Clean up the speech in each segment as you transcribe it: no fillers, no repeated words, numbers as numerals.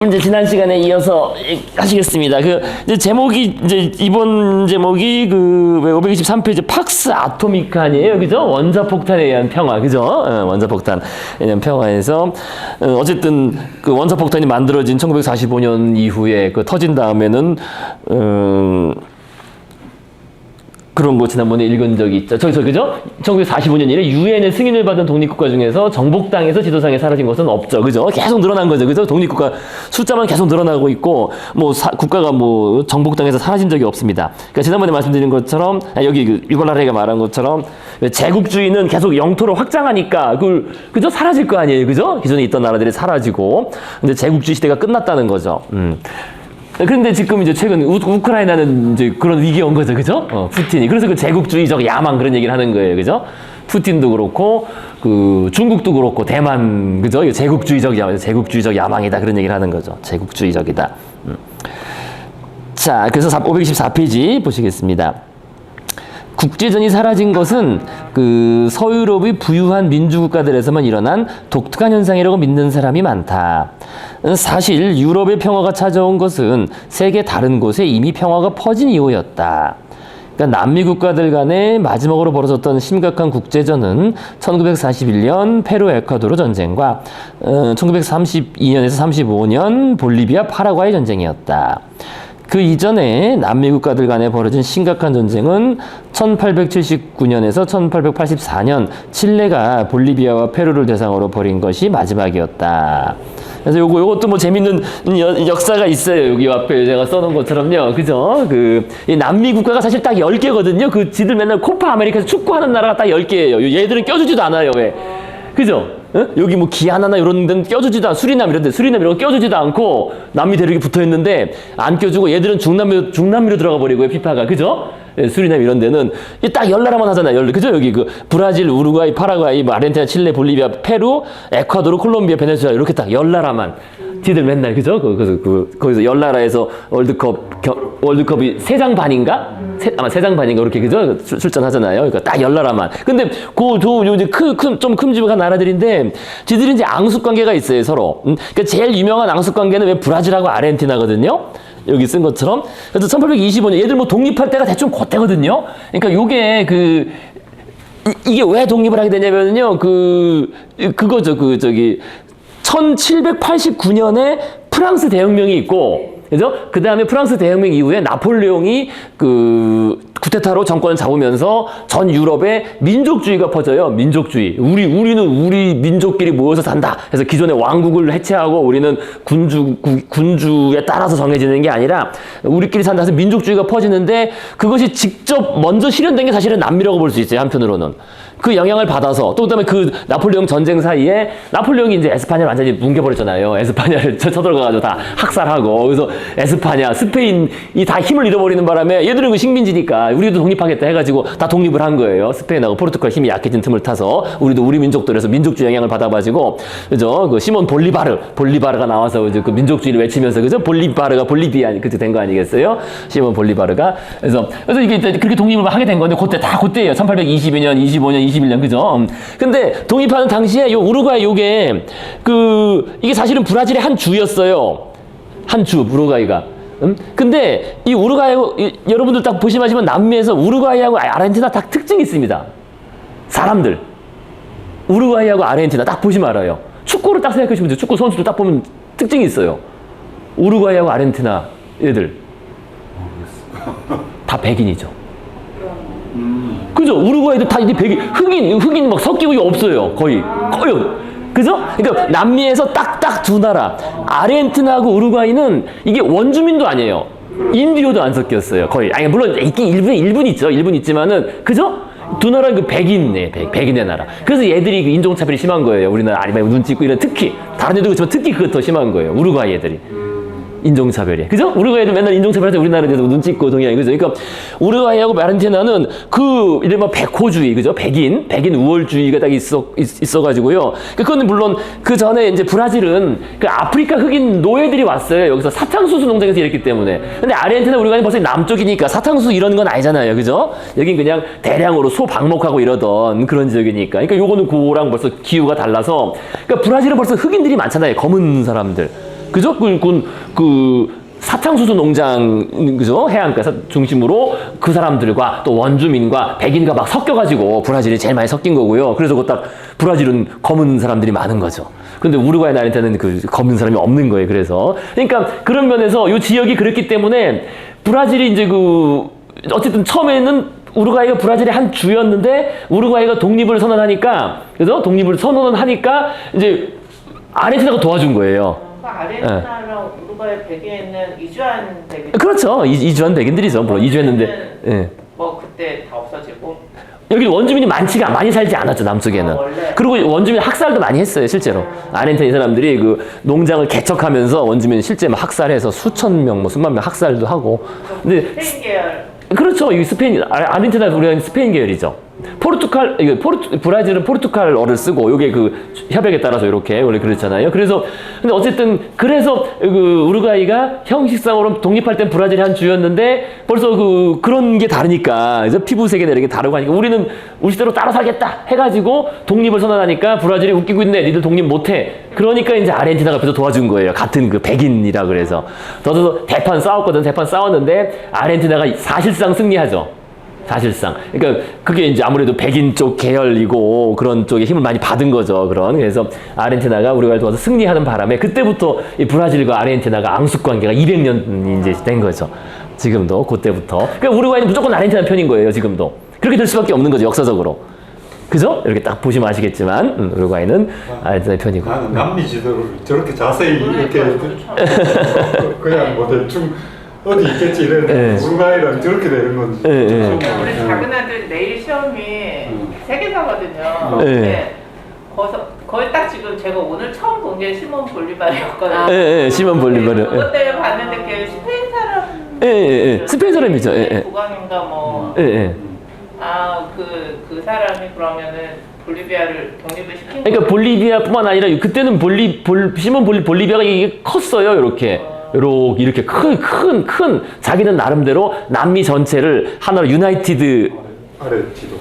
이제 지난 시간에 이어서 하시겠습니다. 이제 제목이 이제 이번 제목이 523페이지 팍스 아토미칸이에요, 그죠? 원자폭탄에 의한 평화, 그죠? 원자폭탄에 의한 평화에서 어쨌든 그 원자폭탄이 만들어진 1945년 이후에 터진 다음에는 그런 거 지난번에 읽은 적이 있죠. 그죠? 1945년일에 유엔의 승인을 받은 독립국가 중에서 정복당에서 지도상에 사라진 것은 없죠. 그죠? 계속 늘어난 거죠. 그죠? 독립국가 숫자만 계속 늘어나고 있고, 국가가 정복당에서 사라진 적이 없습니다. 그러니까 지난번에 말씀드린 것처럼, 여기 유발라레가 말한 것처럼, 제국주의는 계속 영토를 확장하니까, 그죠? 사라질 거 아니에요. 그죠? 기존에 있던 나라들이 사라지고, 근데 제국주의 시대가 끝났다는 거죠. 그런데 지금 이제 최근 우크라이나는 이제 그런 위기에 온 거죠, 그죠? 푸틴이. 그래서 그 제국주의적 야망 그런 얘기를 하는 거예요, 그죠? 푸틴도 그렇고, 중국도 그렇고, 대만, 그죠? 이거 제국주의적 야망이다. 그런 얘기를 하는 거죠. 제국주의적이다. 자, 그래서 524페이지 보시겠습니다. 국제전이 사라진 것은 서유럽의 부유한 민주국가들에서만 일어난 독특한 현상이라고 믿는 사람이 많다. 사실 유럽의 평화가 찾아온 것은 세계 다른 곳에 이미 평화가 퍼진 이후였다. 그러니까 남미 국가들 간에 마지막으로 벌어졌던 심각한 국제전은 1941년 페루 에콰도르 전쟁과 1932년에서 35년 볼리비아 파라과이 전쟁이었다. 그 이전에 남미 국가들 간에 벌어진 심각한 전쟁은 1879년에서 1884년 칠레가 볼리비아와 페루를 대상으로 벌인 것이 마지막이었다. 그래서 요것도 재밌는 역사가 있어요. 여기 앞에 제가 써놓은 것처럼요. 그죠? 이 남미 국가가 사실 딱 10개거든요. 지들 맨날 코파 아메리카에서 축구하는 나라가 딱 10개예요. 얘들은 껴주지도 않아요. 왜? 그죠? 여기 기아나나 이런 데는 껴주지도 않고, 수리남 이런 거 껴주지도 않고, 남미 대륙이 붙어 있는데, 안 껴주고, 얘들은 중남미로 들어가 버리고요, 피파가. 그죠? 수리남 이런 데는, 딱 10나라만 하잖아요. 그죠? 여기 브라질, 우루과이, 파라과이, 아르헨티나, 칠레, 볼리비아, 페루, 에콰도르, 콜롬비아, 베네수엘라, 이렇게 딱 10나라만. 지들 맨날, 그죠? 거기서 10나라에서 월드컵이 3장 반인가? 아마 3장 반인가? 그렇게, 그죠? 출전하잖아요. 그러니까 딱 10나라만. 근데, 좀 큼직한 나라들인데, 지들이 이제 앙숙 관계가 있어요, 서로. 그러니까 제일 유명한 앙숙 관계는 왜 브라질하고 아르헨티나거든요? 여기 쓴 것처럼. 그래서 1825년, 얘들 독립할 때가 대충 그때거든요? 그러니까 요게 이게 왜 독립을 하게 되냐면요, 그거죠, 1789년에 프랑스 대혁명이 있고, 그죠? 그 다음에 프랑스 대혁명 이후에 나폴레옹이 쿠데타로 정권을 잡으면서 전 유럽에 민족주의가 퍼져요. 민족주의. 우리는 우리 민족끼리 모여서 산다. 그래서 기존의 왕국을 해체하고 우리는 군주에 따라서 정해지는 게 아니라 우리끼리 산다 해서 민족주의가 퍼지는데 그것이 직접 먼저 실현된 게 사실은 남미라고 볼 수 있어요. 한편으로는. 그 영향을 받아서 또 그다음에 나폴레옹 전쟁 사이에 나폴레옹이 이제 에스파냐를 완전히 뭉개버렸잖아요. 에스파냐를 쳐들어가가지고 다 학살하고 그래서 에스파냐, 스페인이 다 힘을 잃어버리는 바람에 얘들은 식민지니까 우리도 독립하겠다 해가지고 다 독립을 한 거예요. 스페인하고 포르투갈 힘이 약해진 틈을 타서 우리도 우리 민족들에서 민족주의 영향을 받아가지고 그죠? 시몬 볼리바르가 나와서 이제 민족주의를 외치면서 그죠? 볼리바르가 볼리비아 그때 된 거 아니겠어요? 시몬 볼리바르가 그래서 이게 그렇게 독립을 하게 된 건데 그때예요. 1822년, 25년, 21년, 그죠? 근데 독립하는 당시에 우루과이 이게 사실은 브라질의 한 주였어요. 한 주, 우루과이가. 근데 이 우루과이, 여러분들 딱 보시면 남미에서 우루과이하고 아르헨티나 딱 특징이 있습니다. 사람들. 우루과이하고 아르헨티나 딱 보시면 알아요. 축구를 딱 생각하시면 돼요. 축구 선수들 딱 보면 특징이 있어요. 우루과이하고 아르헨티나 애들. 다 백인이죠. 그죠? 우루과이도 다 이제 흑인 섞이고 없어요. 거의. 그죠? 그러니까 남미에서 딱딱 두 나라. 아르헨티나하고 우루과이는 이게 원주민도 아니에요. 인디오도 안 섞였어요. 거의. 아니, 물론 있긴 일부는 있죠. 일부는 있지만은, 그죠? 두 나라는 백인의 나라. 그래서 얘들이 인종차별이 심한 거예요. 우리나라 아니면 눈 찍고 이런 특히. 다른 애도 그렇지만 특히 그거 더 심한 거예요. 우루과이 애들이. 인종차별이. 그죠? 우루과이도 맨날 인종차별해서 우리나라에도 눈 찍고 동의하는 거죠. 그러니까 우루과이하고 아르헨티나는 이른바 백호주의, 그죠? 백인 우월주의가 딱 있어가지고요. 그거는 물론 그 전에 이제 브라질은 아프리카 흑인 노예들이 왔어요. 여기서 사탕수수 농장에서 일했기 때문에. 근데 아르헨티나 우루과이는 벌써 남쪽이니까 사탕수수 이런 건 아니잖아요. 그죠? 여긴 그냥 대량으로 소 방목하고 이러던 그런 지역이니까. 그러니까 요거는 그거랑 벌써 기후가 달라서. 그러니까 브라질은 벌써 흑인들이 많잖아요. 검은 사람들. 그죠? 그 사탕수수 농장, 그죠? 해안가 중심으로 그 사람들과 또 원주민과 백인과 막 섞여가지고 브라질이 제일 많이 섞인 거고요. 그래서 그 딱 브라질은 검은 사람들이 많은 거죠. 근데 우루과이 나한테는 그 검은 사람이 없는 거예요. 그래서. 그러니까 그런 면에서 이 지역이 그랬기 때문에 브라질이 이제 어쨌든 처음에는 우루과이가 브라질의 한 주였는데 우루과이가 독립을 선언하니까, 그죠? 독립을 선언하니까 이제 아르헨티나가 도와준 거예요. 아르헨티나랑 우루과이 백인은 이주한 백인. 그렇죠. 이주한 백인들이죠. 물론 이주했는데. 예. 뭐 그때 다 없어지고. 여기 원주민이 많이 살지 않았죠, 남쪽에는. 원래? 그리고 원주민 학살도 많이 했어요, 실제로. 아르헨티나 사람들이 그 농장을 개척하면서 원주민 실제 막 학살해서 수천 명, 뭐 수만 명 학살도 하고. 근데 스페인 계열. 그렇죠. 이 스페인, 아르헨티나 우리가 스페인 계열이죠. 브라질은 포르투갈어를 쓰고, 요게 그 협약에 따라서 이렇게 원래 그렇잖아요. 그래서, 근데 어쨌든, 그래서 우루과이가 형식상으로 독립할 땐 브라질이 한 주였는데, 벌써 그런 게 다르니까, 이제 피부색이나 이런 게 다르고 하니까, 우리는 우리 시대로 따라 살겠다 해가지고, 독립을 선언하니까, 브라질이 웃기고 있네. 니들 독립 못해. 그러니까 이제 아르헨티나가 옆에서 도와준 거예요. 같은 그 백인이라 그래서. 저도 대판 싸웠거든. 대판 싸웠는데, 아르헨티나가 사실상 승리하죠. 사실상. 그러니까 그게 이제 아무래도 백인 쪽 계열이고 그런 쪽에 힘을 많이 받은 거죠. 그래서 아르헨티나가 우리가 도와서 승리하는 바람에 그때부터 이 브라질과 아르헨티나가 앙숙 관계가 200년 이제 된 거죠. 지금도 그때부터. 그러니까 우루과이는 무조건 아르헨티나 편인 거예요. 지금도. 그렇게 될 수밖에 없는 거죠. 역사적으로. 그죠? 이렇게 딱 보시면 아시겠지만 우루과이는 아르헨티나 편이고. 나는 남미 지도를 저렇게 자세히 이렇게 그냥 뭐 대충 어디 있겠지 이랬는데 우루과이랑 저렇게 되는 건지. 우리 작은 아들 내일 시험이 세계사거든요. 근데 거의 딱 지금 제가 오늘 처음 본 게 시몬 볼리바르였거든요. 시몬 볼리바르. 그것 때문에 봤는데 걔 스페인 사람. 스페인 사람이죠. 국왕인가 뭐. 그 사람이 그러면은 볼리비아를 독립을 시킨. 그러니까 볼리비아뿐만 아니라 그때는 시몬 볼리비아가 이게 컸어요. 이렇게 큰 자기는 나름대로 남미 전체를 하나로 유나이티드. 아래 지도.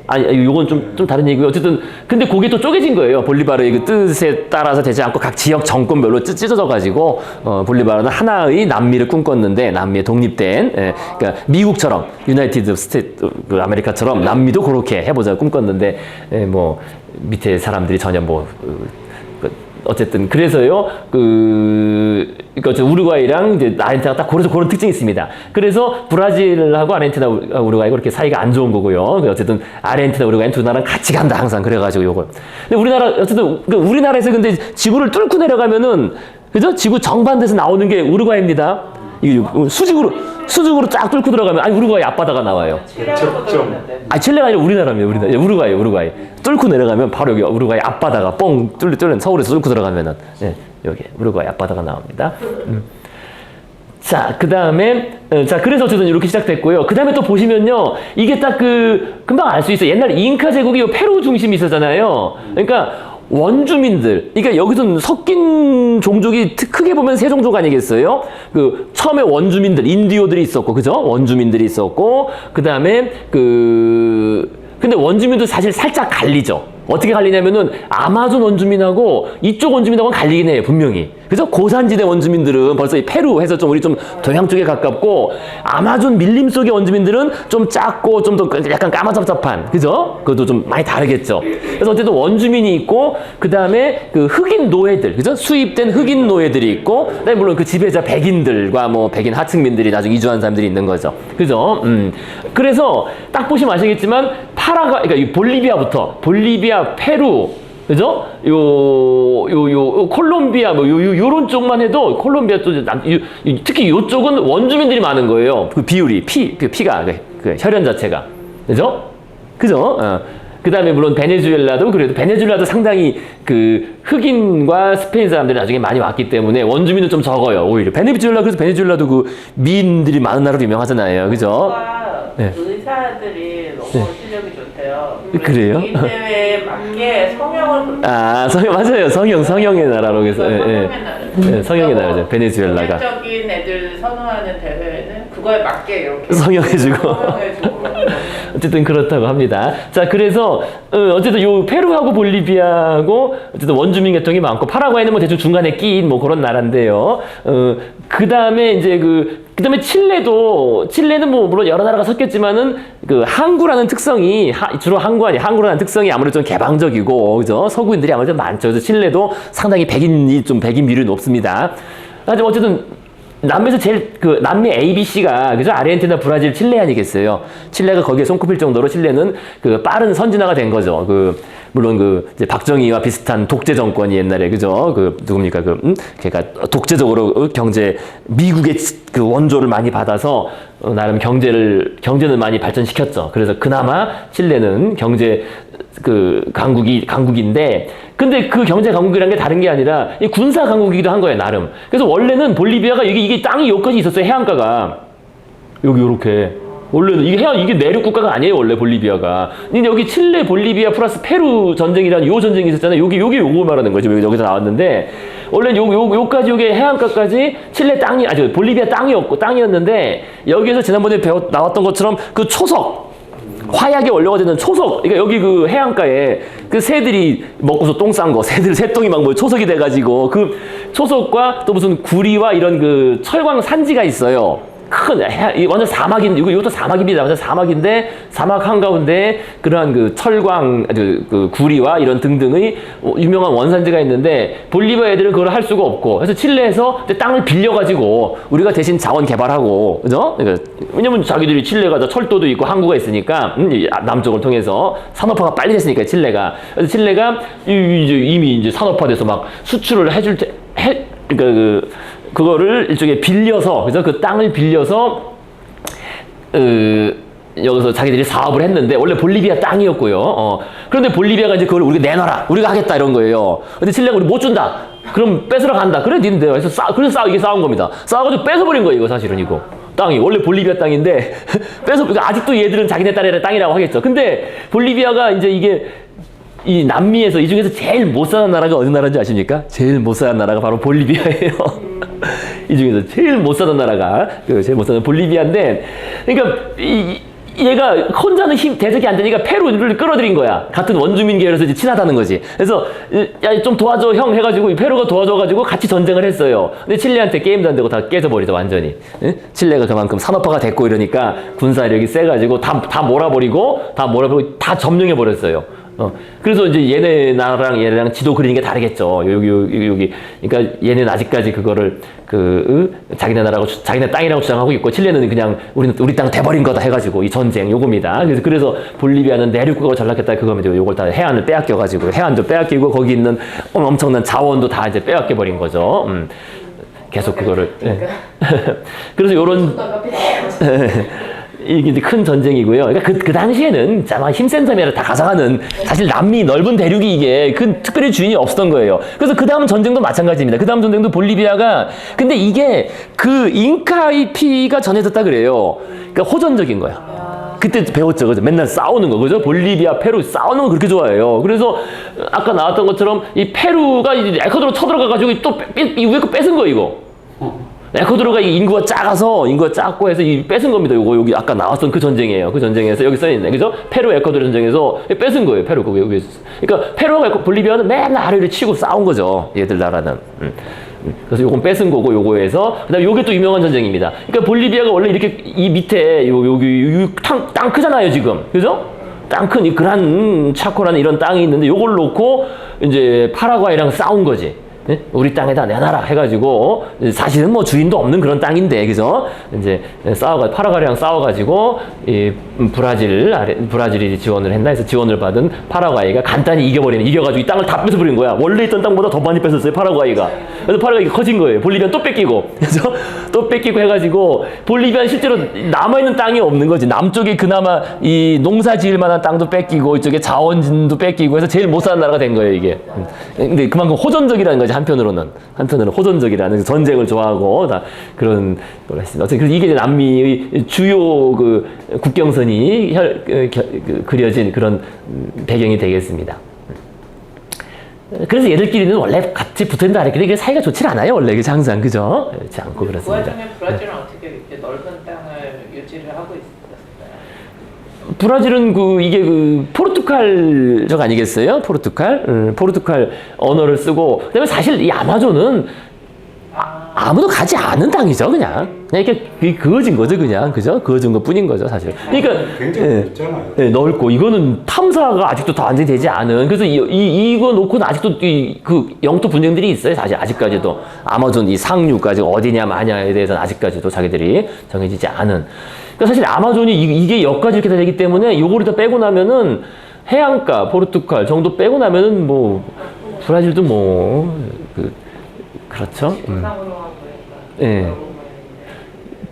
아니 요건 좀 다른 얘기고요. 어쨌든 근데 그게 또 쪼개진 거예요. 볼리바르의 그 뜻에 따라서 되지 않고 각 지역 정권별로 찢어져 가지고 볼리바르는 하나의 남미를 꿈꿨는데 남미에 독립된 그러니까 미국처럼 유나이티드 스테이트 아메리카처럼 남미도 그렇게 해보자 꿈꿨는데 뭐 밑에 사람들이 전혀 어쨌든 그래서요 그러니까 우루과이랑 이제 아르헨티나가 딱 그런 특징이 있습니다. 그래서 브라질하고 아르헨티나 우루과이가 그렇게 사이가 안 좋은 거고요. 어쨌든 아르헨티나 우루과이는 두 나라는 같이 간다 항상 그래가지고 요걸. 근데 어쨌든 우리나라에서 근데 지구를 뚫고 내려가면은 그죠? 지구 정반대에서 나오는 게 우루과이입니다. 이게 수직으로 쫙 뚫고 들어가면 우루과이 앞바다가 나와요. 칠레가 아니라 우리나라입니다. 우루과이. 뚫고 내려가면 바로 여기 우루과이 앞바다가 뻥 뚫려 서울에서 뚫고 들어가면은 여기 우루과이 앞바다가 나옵니다. 자, 그다음에 그래서 어쨌든 이렇게 시작됐고요. 그다음에 또 보시면요. 이게 딱 금방 알 수 있어요. 옛날 잉카 제국이 페루 중심이 있었잖아요. 그러니까 원주민들, 그러니까 여기서는 섞인 종족이 크게 보면 세 종족 아니겠어요? 처음에 원주민들, 인디오들이 있었고, 그죠? 원주민들이 있었고, 그 다음에 근데 원주민도 사실 살짝 갈리죠. 어떻게 갈리냐면은 아마존 원주민하고 이쪽 원주민하고는 갈리긴 해요, 분명히. 그죠? 고산지대 원주민들은 벌써 이 페루 해서 우리 좀 동양 쪽에 가깝고, 아마존 밀림 속의 원주민들은 좀 작고 좀 더 약간 까마잡잡한, 그죠? 그것도 좀 많이 다르겠죠. 그래서 어쨌든 원주민이 있고, 그 다음에 흑인 노예들, 그죠? 수입된 흑인 노예들이 있고, 그다음에 물론 그 지배자 백인들과 뭐 백인 하층민들이 나중에 이주한 사람들이 있는 거죠. 그죠? 그래서 딱 보시면 아시겠지만, 그러니까 이 볼리비아, 페루, 그죠? 콜롬비아, 요런 쪽만 해도, 콜롬비아 쪽, 특히 요쪽은 원주민들이 많은 거예요. 비율이, 피가, 혈연 자체가. 그죠? 그 다음에 물론 베네수엘라도 그래도 베네수엘라도 상당히 흑인과 스페인 사람들이 나중에 많이 왔기 때문에 원주민은 좀 적어요, 오히려. 그래서 베네수엘라도 미인들이 많은 나라로 유명하잖아요. 그죠? 의사들이 너무 실력이 좋대요. 그래요? 인대회에 맞게 성형을. 맞아요. 성형의 나라로 해서. 성형의 나라죠. 베네수엘라가. 성형적인 애들 선호하는 대회는 그거에 맞게 이렇게 성형해주고. 성형해주고. 어쨌든 그렇다고 합니다. 자, 그래서 어쨌든 요 페루하고 볼리비아하고 어쨌든 원주민 계통이 많고 파라과이는 뭐 대충 중간에 끼인 뭐 그런 나라인데요. 그 다음에 이제 그다음에 칠레는 뭐 물론 여러 나라가 섞였지만은 그 항구라는 특성이 주로 항구라는 특성이 아무래도 좀 개방적이고 그죠? 서구인들이 아무래도 많죠. 그래서 칠레도 상당히 백인 비율이 높습니다. 하지만 어쨌든 남미에서 제일 남미 ABC가 그죠? 아르헨티나, 브라질, 칠레 아니겠어요. 칠레가 거기에 손꼽힐 정도로 칠레는 빠른 선진화가 된 거죠. 물론 이제 박정희와 비슷한 독재 정권이 옛날에 그죠? 누굽니까? 걔가 독재적으로 미국의 원조를 많이 받아서 나름 경제는 많이 발전시켰죠. 그래서 그나마 칠레는 경제 강국인데, 근데 그 경제 강국이라는 게 다른 게 아니라 이 군사 강국이기도 한 거예요, 나름. 그래서 원래는 볼리비아가 이게 땅이 여기까지 있었어요, 해안가가. 여기 요렇게. 원래는 이게 내륙 국가가 아니에요, 원래 볼리비아가. 근데 여기 칠레, 볼리비아 플러스 페루 전쟁이라는 요 전쟁이 있었잖아요. 요거 말하는 거죠. 여기서 나왔는데, 원래 요까지 요게 해안가까지 칠레 볼리비아 땅이었는데, 여기에서 지난번에 나왔던 것처럼 그 초석, 화약의 원료가 되는 초석, 그러니까 여기 해안가에 새들이 먹고서 똥 싼 거, 새똥이 막 초석이 돼가지고 그 초석과 또 무슨 구리와 이런 철광 산지가 있어요. 완전 사막인데, 이것도 사막입니다. 완전 사막인데, 사막 한가운데 그러한 철광, 구리와 이런 등등의 유명한 원산지가 있는데, 볼리비아 애들은 그걸 할 수가 없고, 그래서 칠레에서 땅을 빌려가지고, 우리가 대신 자원 개발하고, 그죠? 그러니까 왜냐면 자기들이 칠레가 철도도 있고 항구가 있으니까, 남쪽을 통해서 산업화가 빨리 됐으니까, 칠레가. 그래서 칠레가 이미 이제 산업화돼서 막 수출을 해줄 때, 그거를 일종의 빌려서, 그죠? 그 땅을 빌려서, 여기서 자기들이 사업을 했는데, 원래 볼리비아 땅이었고요. 그런데 볼리비아가 이제 그걸 우리가 내놔라. 우리가 하겠다. 이런 거예요. 근데 칠레가 우리 못 준다. 그럼 뺏으러 간다. 그래, 니는데요. 그래서 이게 싸운 겁니다. 싸워가지고 뺏어버린 거예요, 이거 사실은 이거. 땅이. 원래 볼리비아 땅인데, 그러니까 아직도 얘들은 자기네 딸의 땅이라고 하겠죠. 근데 볼리비아가 이제 이 남미에서 이 중에서 제일 못 사는 나라가 어느 나라인지 아십니까? 제일 못 사는 나라가 바로 볼리비아예요. 이 중에서 제일 못 사는 나라가 제일 못 사는 볼리비아인데, 그러니까 얘가 혼자는 대적이 안 되니까 페루를 끌어들인 거야. 같은 원주민 계열에서 이제 친하다는 거지. 그래서 야, 좀 도와줘 형 해가지고 페루가 도와줘가지고 같이 전쟁을 했어요. 근데 칠레한테 게임도 안 되고 다 깨져버리죠, 완전히. 응? 칠레가 그만큼 산업화가 됐고 이러니까 군사력이 세가지고 다 몰아버리고 다 점령해버렸어요. 그래서 이제 얘네랑 지도 그리는 게 다르겠죠. 여기. 그러니까 얘는 아직까지 그거를 자기네 땅이라고 주장하고 있고, 칠레는 그냥 우리 땅 돼버린 거다 해가지고 이 전쟁 요겁니다. 그래서 볼리비아는 내륙국가가 전락했다 그겁니다. 요걸 다 해안을 빼앗겨가지고 해안도 빼앗기고 거기 있는 엄청난 자원도 다 이제 빼앗겨버린 거죠. 계속 그거를. 그래서 요런. 이게 이제 큰 전쟁이고요. 그러니까 그 당시에는 아마 힘센 섬이라 다 가상하는, 사실 남미 넓은 대륙이 이게 특별히 주인이 없었던 거예요. 그래서 그 다음 전쟁도 마찬가지입니다. 그 다음 전쟁도 볼리비아가, 근데 이게 잉카의 피가 전해졌다 그래요. 그러니까 호전적인 거야. 그때 배웠죠, 그죠? 맨날 싸우는 거, 그죠? 볼리비아, 페루 싸우는 거 그렇게 좋아해요. 그래서 아까 나왔던 것처럼 이 페루가 이제 에콰도르 쳐들어가가지고 또 이 위에 거 뺏은 거 이거. 에콰도르가 인구가 작고 해서 뺏은 겁니다. 여기 아까 나왔던 그 전쟁이에요. 그 전쟁에서 여기 써있네. 그죠? 페루 에콰도르 전쟁에서 뺏은 거예요. 페루 그 위에서. 그러니까 페루와 볼리비아는 맨날 아래를 치고 싸운 거죠. 얘들 나라는. 그래서 요건 뺏은 거고, 요거에서. 그 다음에 요게 또 유명한 전쟁입니다. 그러니까 볼리비아가 원래 이렇게 이 밑에 여기 땅 크잖아요, 지금. 그죠? 땅 큰 이 그란 차코라는 이런 땅이 있는데 요걸 놓고 이제 파라과이랑 싸운 거지. 네? 우리 땅에다 내놔라 해가지고, 사실은 뭐 주인도 없는 그런 땅인데, 그죠? 이제 파라과이랑 싸워가지고, 브라질이 지원을 했나 해서 지원을 받은 파라과이가 간단히 이겨가지고 이 땅을 다 뺏어버린 거야. 원래 있던 땅보다 더 많이 뺏었어요, 파라과이가. 그래서 파라과이가 커진 거예요. 볼리비아는 또 뺏기고, 그죠? 또 뺏기고 해가지고, 볼리비아는 실제로 남아있는 땅이 없는 거지. 남쪽에 그나마 이 농사 지을 만한 땅도 뺏기고, 이쪽에 자원진도 뺏기고 해서 제일 못 사는 나라가 된 거예요, 이게. 근데 그만큼 호전적이라는 거지. 한편으로는 호전적이라는, 전쟁을 좋아하고 다 그런 걸 했습니다. 그래서 이게 이제 남미의 주요 국경선이 그려진 그런 배경이 되겠습니다. 그래서 얘들끼리는 원래 같이 붙어있는 나라끼리 사이가 좋지 않아요, 원래. 항상, 그죠? 그렇지 않고 그 그렇습니다. 와중에 브라질은 어떻게 이렇게 넓은 땅을 유지를 하고 있었어요. 브라질은 이게 포르투갈적 아니겠어요? 포르투갈 언어를 쓰고, 그다음에 사실 이 아마존은 아무도 가지 않은 땅이죠, 그냥 이렇게 그어진 거죠, 그냥, 그죠? 그어진 것 뿐인 거죠, 사실. 그러니까 굉장히 넓잖아요. 넓고, 이거는 탐사가 아직도 다 완전히 되지 않은, 그래서 이거 놓고는 아직도 그 영토 분쟁들이 있어요, 사실 아직까지도. 아마존 이 상류까지 어디냐 마냐에 대해서는 아직까지도 자기들이 정해지지 않은. 그러니까 사실 아마존이 이게 여기까지 이렇게 다 되기 때문에 요거를 다 빼고 나면은 해안가 포르투갈 정도 빼고 나면은 뭐 브라질도 그렇죠. 예.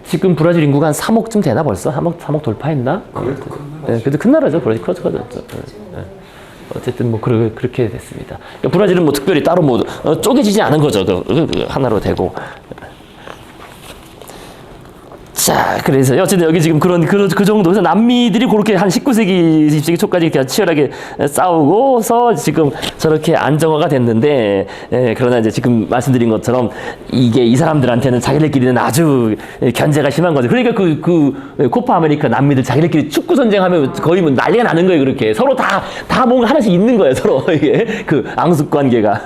지금 브라질 인구가 한 3억쯤 되나 벌써? 3억 돌파했나? 예, 그래도 큰 나라죠. 브라질 커졌죠. 예. 어쨌든 뭐 그렇게 됐습니다. 그러니까 브라질은 뭐 특별히 따로 뭐 쪼개지지 않은 거죠. 하나로 되고. 자, 그래서 어쨌든 여기 지금 그 정도. 그래서 남미들이 그렇게 한 19세기, 20세기 초까지 이렇게 치열하게 싸우고서 지금 저렇게 안정화가 됐는데, 그러나 이제 지금 말씀드린 것처럼 이게 이 사람들한테는 자기들끼리는 아주 견제가 심한 거죠. 그러니까 코파 아메리카 남미들 자기들끼리 축구 전쟁하면 거의 뭐 난리가 나는 거예요, 그렇게. 서로 다 뭔가 하나씩 있는 거예요, 서로. 이게 앙숙 관계가.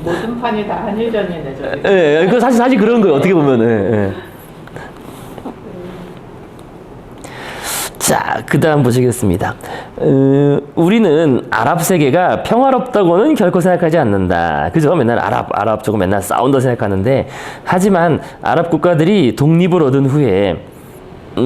모든 판이 다 한일전이네, 저기. 예, 그 사실 그런 거예요, 어떻게 보면은. 자, 그 다음 보시겠습니다. 우리는 아랍 세계가 평화롭다고는 결코 생각하지 않는다. 그죠? 맨날 아랍 쪽은 맨날 싸운다 생각하는데, 하지만 아랍 국가들이 독립을 얻은 후에,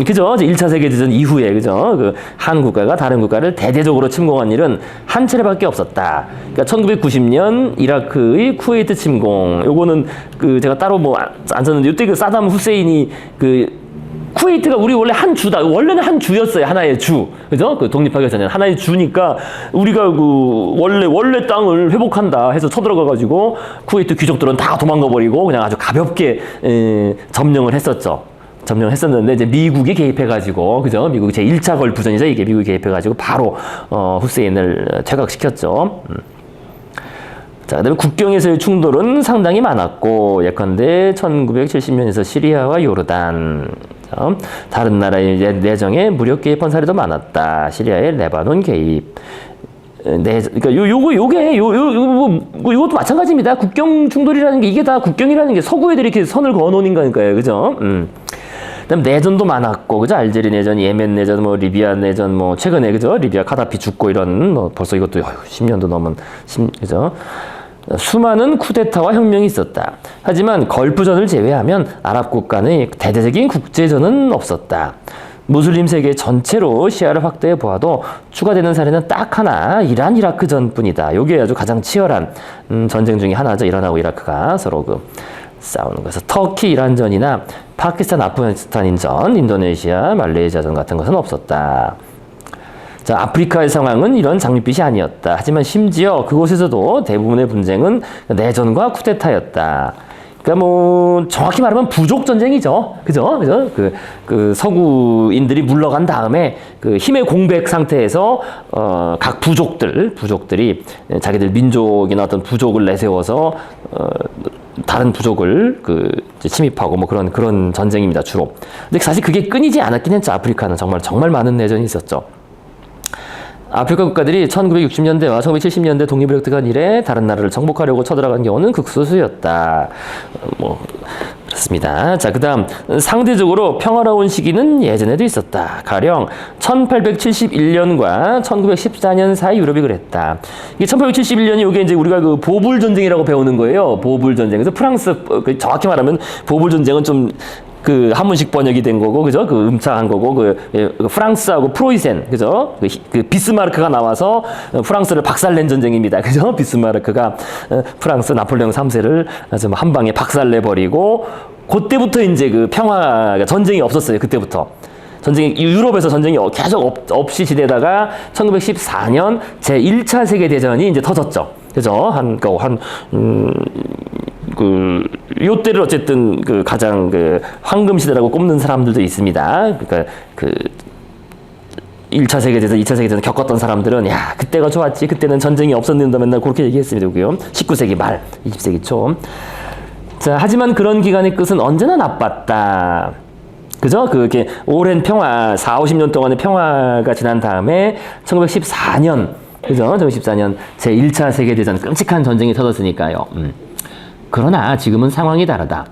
그죠? 1차 세계대전 이후에, 그죠? 한 국가가 다른 국가를 대대적으로 침공한 일은 한 차례밖에 없었다. 그러니까 1990년 이라크의 쿠웨이트 침공, 요거는 제가 따로 뭐 안 썼는데, 이때 사담 후세인이 쿠웨이트가 우리 원래 한 주다. 원래는 한 주였어요. 하나의 주. 그죠? 독립하기 전에 하나의 주니까 우리가 원래 땅을 회복한다 해서 쳐들어가가지고 쿠웨이트 귀족들은 다 도망가 버리고 그냥 아주 가볍게 점령을 했었죠. 점령을 했었는데 이제 미국이 개입해가지고, 그죠? 미국이 제1차 걸프전이죠. 이게 미국이 개입해가지고 바로 후세인을 퇴각시켰죠. 자, 그다음에 국경에서의 충돌은 상당히 많았고, 예컨대 1970년에서 시리아와 요르단, 다른 나라의 내정에 무력 개입한 사례도 많았다. 시리아의 레바논 개입. 그러니까 요것도 마찬가지입니다. 국경 충돌이라는 게, 이게 다 국경이라는 게 서구 애들이 이렇게 선을 그어놓은 거니까요, 그죠? 그다음 내전도 많았고, 그죠? 알제리 내전, 예멘 내전, 뭐 리비아 내전, 뭐 최근에, 그죠? 리비아 카다피 죽고 이런, 뭐 벌써 이것도 10년도 넘은, 그죠? 수많은 쿠데타와 혁명이 있었다. 하지만 걸프전을 제외하면 아랍 국가의 대대적인 국제전은 없었다. 무슬림 세계 전체로 시야를 확대해 보아도 추가되는 사례는 딱 하나, 이란 이라크 전뿐이다. 이게 아주 가장 치열한 전쟁 중에 하나죠. 이란하고 이라크가 서로 싸우는 거에서 터키 이란전이나 파키스탄 아프가니스탄전, 인도네시아 말레이시아전 같은 것은 없었다. 자, 아프리카의 상황은 이런 장밋빛이 아니었다. 하지만 심지어 그곳에서도 대부분의 분쟁은 내전과 쿠데타였다. 그러니까 뭐 정확히 말하면 부족 전쟁이죠. 그죠? 서구인들이 물러간 다음에 힘의 공백 상태에서 각 부족들이 자기들 민족이나 어떤 부족을 내세워서 다른 부족을 침입하고 뭐 그런 전쟁입니다, 주로. 근데 사실 그게 끊이지 않았긴 했죠. 아프리카는 정말 많은 내전이 있었죠. 아프리카 국가들이 1960년대와 1970년대 독립을 획득한 이래 다른 나라를 정복하려고 쳐들어간 경우는 극소수였다. 뭐 그렇습니다. 자, 그다음 상대적으로 평화로운 시기는 예전에도 있었다. 가령 1871년과 1914년 사이 유럽이 그랬다. 이게 1871년이 이게 이제 우리가 보불 전쟁이라고 배우는 거예요. 보불 전쟁. 그래서 프랑스, 정확히 말하면 보불 전쟁은 좀 한문식 번역이 된 거고, 그죠? 음차한 거고, 프랑스하고 프로이센, 그죠? 비스마르크가 나와서 프랑스를 박살낸 전쟁입니다. 그죠? 비스마르크가 프랑스 나폴레옹 3세를 한 방에 박살내버리고, 그때부터 이제 전쟁이 없었어요. 그때부터. 유럽에서 전쟁이 계속 없이 지내다가 1914년 제1차 세계대전이 이제 터졌죠. 그죠? 요때를 어쨌든 가장 황금 시대라고 꼽는 사람들도 있습니다. 그러니까 1차 세계대전, 2차 세계대전 겪었던 사람들은 야, 그때가 좋았지. 그때는 전쟁이 없었는데 맨날 그렇게 얘기했습니다. 19세기 말, 20세기 초. 자, 하지만 그런 기간의 끝은 언제나 나빴다. 그죠? 그렇게 오랜 평화, 40-50년 동안의 평화가 지난 다음에 1914년, 그죠? 1914년 제1차 세계대전 끔찍한 전쟁이 터졌으니까요. 그러나 지금은 상황이 다르다.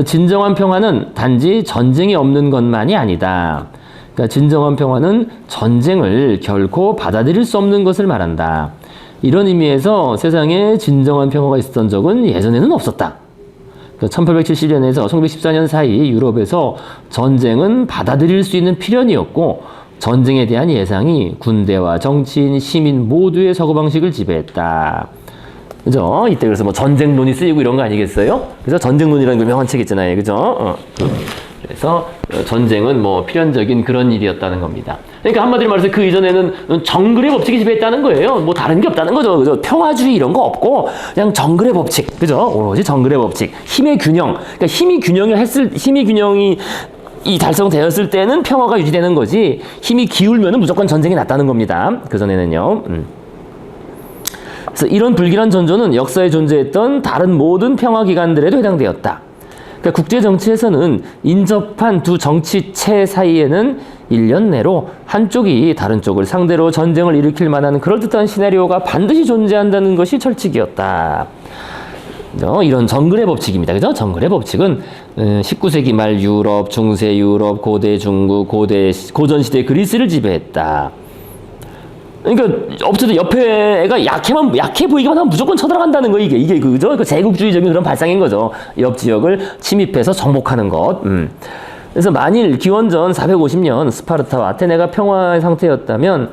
진정한 평화는 단지 전쟁이 없는 것만이 아니다. 그러니까 진정한 평화는 전쟁을 결코 받아들일 수 없는 것을 말한다. 이런 의미에서 세상에 진정한 평화가 있었던 적은 예전에는 없었다. 1870년에서 1914년 사이 유럽에서 전쟁은 받아들일 수 있는 필연이었고 전쟁에 대한 예상이 군대와 정치인, 시민 모두의 사고방식을 지배했다. 그죠? 이때 그래서 뭐 전쟁론이 쓰이고 이런 거 아니겠어요? 그래서 전쟁론이라는 유명한 책 있잖아요. 그죠? 그래서 전쟁은 뭐 필연적인 그런 일이었다는 겁니다. 그러니까 한마디로 말해서 그 이전에는 정글의 법칙이 지배했다는 거예요. 뭐 다른 게 없다는 거죠. 그죠? 평화주의 이런 거 없고 그냥 정글의 법칙. 그죠? 오로지 정글의 법칙. 힘의 균형. 그러니까 힘이 균형이 이 달성되었을 때는 평화가 유지되는 거지. 힘이 기울면은 무조건 전쟁이 났다는 겁니다. 그 전에는요. 그래서 이런 불길한 전조는 역사에 존재했던 다른 모든 평화 기관들에도 해당되었다. 그러니까 국제 정치에서는 인접한 두 정치체 사이에는 1년 내로 한쪽이 다른 쪽을 상대로 전쟁을 일으킬 만한 그럴듯한 시나리오가 반드시 존재한다는 것이 철칙이었다. 이런 정글의 법칙입니다. 그죠? 정글의 법칙은 19세기 말 유럽, 중세 유럽, 고대 중국, 고전시대 그리스를 지배했다. 그러니까 어쨌든 옆에 애가 약해 보이기만 하면 무조건 쳐들어간다는 거 이게 그죠? 그 제국주의적인 그런 발상인 거죠. 옆 지역을 침입해서 정복하는 것. 그래서 만일 기원전 450년 스파르타와 아테네가 평화의 상태였다면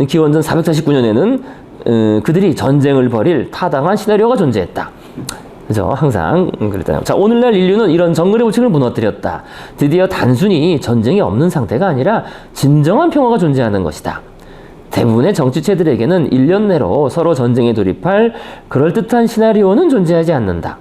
기원전 449년에는 그들이 전쟁을 벌일 타당한 시나리오가 존재했다. 그죠? 항상 그랬다. 자, 오늘날 인류는 이런 정글의 법칙을 무너뜨렸다. 드디어 단순히 전쟁이 없는 상태가 아니라 진정한 평화가 존재하는 것이다. 대부분의 정치체들에게는 1년 내로 서로 전쟁에 돌입할 그럴듯한 시나리오는 존재하지 않는다.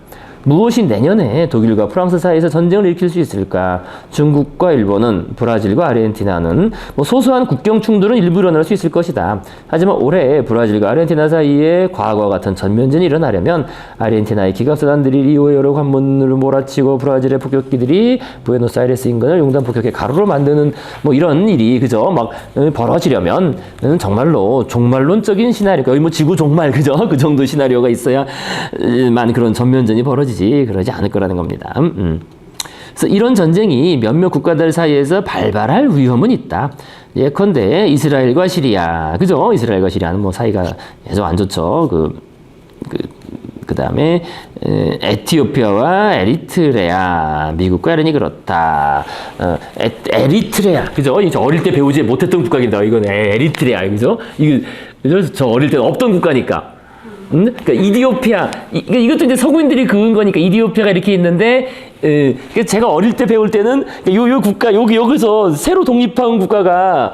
무엇이 내년에 독일과 프랑스 사이에서 전쟁을 일으킬 수 있을까? 중국과 일본은, 브라질과 아르헨티나는 소소한 국경 충돌은 일부 일어날 수 있을 것이다. 하지만 올해 브라질과 아르헨티나 사이에 과거와 같은 전면전이 일어나려면 아르헨티나의 기갑수단들이 리오의 여러 관문을 몰아치고 브라질의 폭격기들이 부에노스아이레스 인근을 용단 폭격의 가루로 만드는 이런 일이 그죠? 막 벌어지려면 정말로 종말론적인 시나리오, 거의 지구 종말 그죠? 그 정도 시나리오가 있어야만 그런 전면전이 벌어지지. 그러지 않을 거라는 겁니다. 그래서 이런 전쟁이 몇몇 국가들 사이에서 발발할 위험은 있다. 예컨대 이스라엘과 시리아, 그죠? 이스라엘과 시리아는 사이가 아주 안 좋죠. 그 다음에 에티오피아와 에리트레아, 미국과 이란이 그렇다. 에리트레아, 그죠? 저 어릴 때 배우지 못했던 국가입니다. 이건 에리트레아, 그죠? 그죠? 저 어릴 때는 없던 국가니까. 그러니까 이디오피아, 이것도 이제 서구인들이 그은 거니까 이디오피아가 이렇게 있는데, 제가 어릴 때 배울 때는 요 국가 여기서 새로 독립한 국가가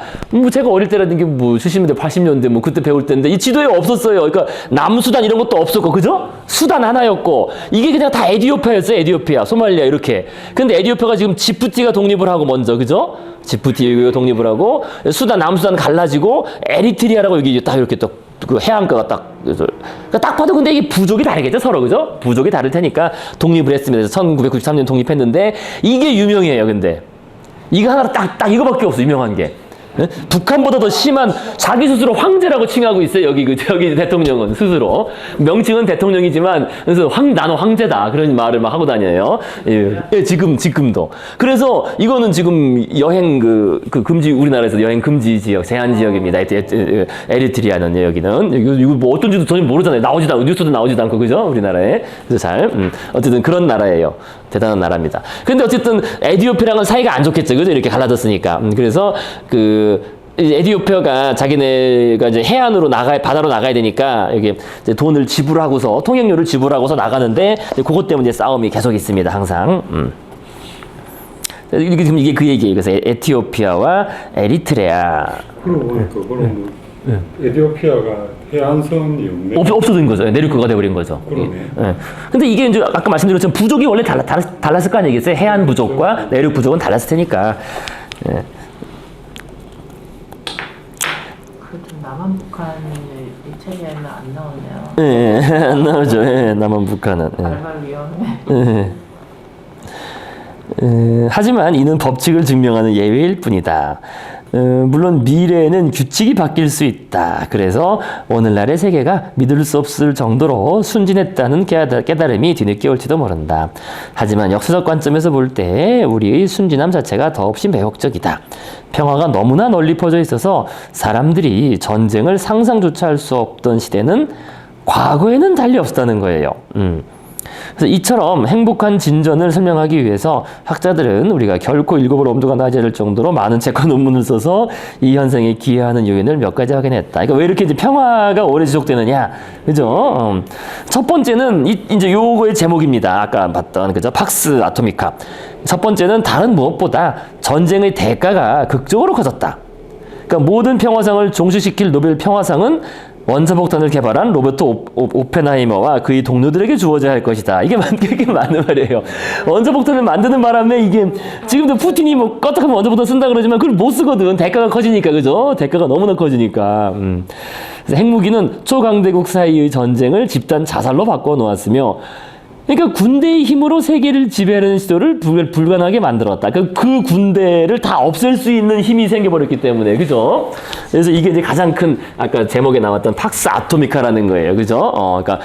제가 어릴 때라는 게 70년대 80년대 그때 배울 때인데 이 지도에 없었어요. 그러니까 남수단 이런 것도 없었고 그죠? 수단 하나였고 이게 그냥 다 에티오피아였어요. 에티오피아, 소말리아 이렇게. 근데 에티오피아가 지금 지부티가 독립을 하고 먼저 그죠? 지부티 독립을 하고 수단 남수단 갈라지고 에리트리아라고 여기 딱 이렇게 또 그 해안가가 딱 봐도 근데 이게 부족이 다르겠죠 서로 그죠? 부족이 다를 테니까 독립을 했습니다. 그래서 1993년 독립했는데 이게 유명해요. 근데 이거 하나 딱 이거밖에 없어 유명한 게. 북한보다 더 심한 자기 스스로 황제라고 칭하고 있어요. 여기 대통령은 스스로 명칭은 대통령이지만 그래서 나는 황제다 그런 말을 막 하고 다녀요. 예, 지금도. 그래서 이거는 지금 여행 금지 우리나라에서 여행 금지 지역 제한 지역입니다. 에리트리아는 여기는 이거 어떤지도 전혀 모르잖아요. 나오지도 않고 뉴스도 나오지도 않고 그죠? 우리나라에 그래서 어쨌든 그런 나라예요. 대단한 나라입니다. 근데 어쨌든 에티오피아랑은 사이가 안 좋겠죠. 그죠? 이렇게 갈라졌으니까. 그래서 에티오피아가 자기네가 이제 해안으로 바다로 나가야 되니까 여기 이제 돈을 지불하고서 통행료를 지불하고서 나가는데 그것 때문에 싸움이 계속 있습니다. 항상. 이게 그 얘기예요. 그래서 에티오피아와 에리트레아. 그럼 에티오피아가 해안선이 없네. 없어진 거죠. 내륙국가 돼버린 거죠. 그러네. 예. 근데 이게 이제 아까 말씀드린 것처럼 부족이 원래 달랐을 거 아니겠어요? 해안 부족과 내륙 부족은 달랐을 테니까. 예. 그래도 남한 북한을 이탈리아에는 안 나오네요. 예, 안 나오죠. 예, 남한 북한은. 예. 발발 위험해. 예. 하지만 이는 법칙을 증명하는 예외일 뿐이다. 물론 미래에는 규칙이 바뀔 수 있다. 그래서 오늘날의 세계가 믿을 수 없을 정도로 순진했다는 깨달음이 뒤늦게 올지도 모른다. 하지만 역사적 관점에서 볼 때 우리의 순진함 자체가 더없이 매혹적이다. 평화가 너무나 널리 퍼져 있어서 사람들이 전쟁을 상상조차 할 수 없던 시대는 과거에는 달리 없었다는 거예요. 그래서 이처럼 행복한 진전을 설명하기 위해서 학자들은 우리가 결코 읽어볼 엄두가 나지 않을 정도로 많은 책과 논문을 써서 이 현상에 기여하는 요인을 몇 가지 확인했다. 그러니까 왜 이렇게 이제 평화가 오래 지속되느냐, 그죠? 첫 번째는 이제 요거의 제목입니다. 아까 봤던 그죠? 팍스 아토미카. 첫 번째는 다른 무엇보다 전쟁의 대가가 극적으로 커졌다. 그러니까 모든 평화상을 종식시킬 노벨 평화상은 원자폭탄을 개발한 로버트 오펜하이머와 그의 동료들에게 주어져야 할 것이다. 이게 맞는 말이에요. 원자폭탄을 만드는 바람에 이게 지금도 푸틴이 뭐 껐다하면 원자폭탄 쓴다 그러지만 그걸 못 쓰거든. 대가가 커지니까, 그죠? 대가가 너무나 커지니까. 그래서 핵무기는 초강대국 사이의 전쟁을 집단 자살로 바꿔 놓았으며, 그러니까 군대의 힘으로 세계를 지배하는 시도를 불가능하게 만들었다. 그 군대를 다 없앨 수 있는 힘이 생겨버렸기 때문에, 그죠? 그래서 이게 이제 가장 큰 아까 제목에 나왔던 팍스 아토미카라는 거예요, 그죠? 그러니까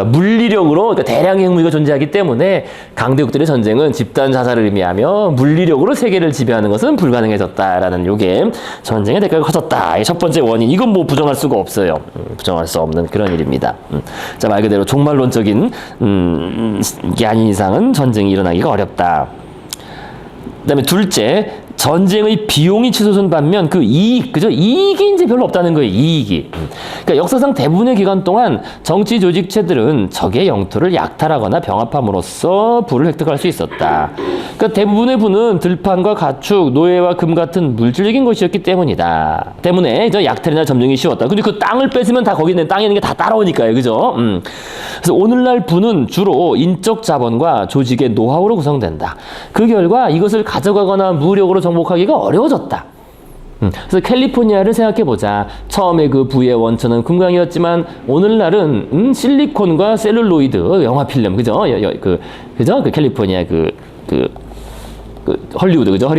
물리력으로, 그러니까 대량의 핵무기가 존재하기 때문에 강대국들의 전쟁은 집단 자살을 의미하며 물리력으로 세계를 지배하는 것은 불가능해졌다라는 요게 전쟁의 대가가 커졌다. 첫 번째 원인. 이건 뭐 부정할 수가 없어요. 부정할 수 없는 그런 일입니다. 자, 말 그대로 종말론적인 게 아닌 이상은 전쟁이 일어나기가 어렵다. 그다음에 둘째, 전쟁의 비용이 치솟은 반면 그 이익, 그죠? 이익이 이제 별로 없다는 거예요, 이익이. 그러니까 역사상 대부분의 기간 동안 정치 조직체들은 적의 영토를 약탈하거나 병합함으로써 부를 획득할 수 있었다. 그러니까 대부분의 부는 들판과 가축, 노예와 금 같은 물질적인 것이었기 때문이다. 때문에 저 약탈이나 점령이 쉬웠다. 근데 그 땅을 뺏으면 다 거기 있는 땅에 있는 게 다 따라오니까요, 그죠? 그래서 오늘날 부는 주로 인적 자본과 조직의 노하우로 구성된다. 그 결과 이것을 가져가거나 무력으로 정복하기가 어려워졌다. 그래서 캘리포니아를 생각해보자. 처음에 그 부의 원천은 금강이었지만 오늘날은 실리콘과 셀룰로이드, 영화 필름, 그죠? 그죠? 그 캘리포니아 헐리우드, 그죠?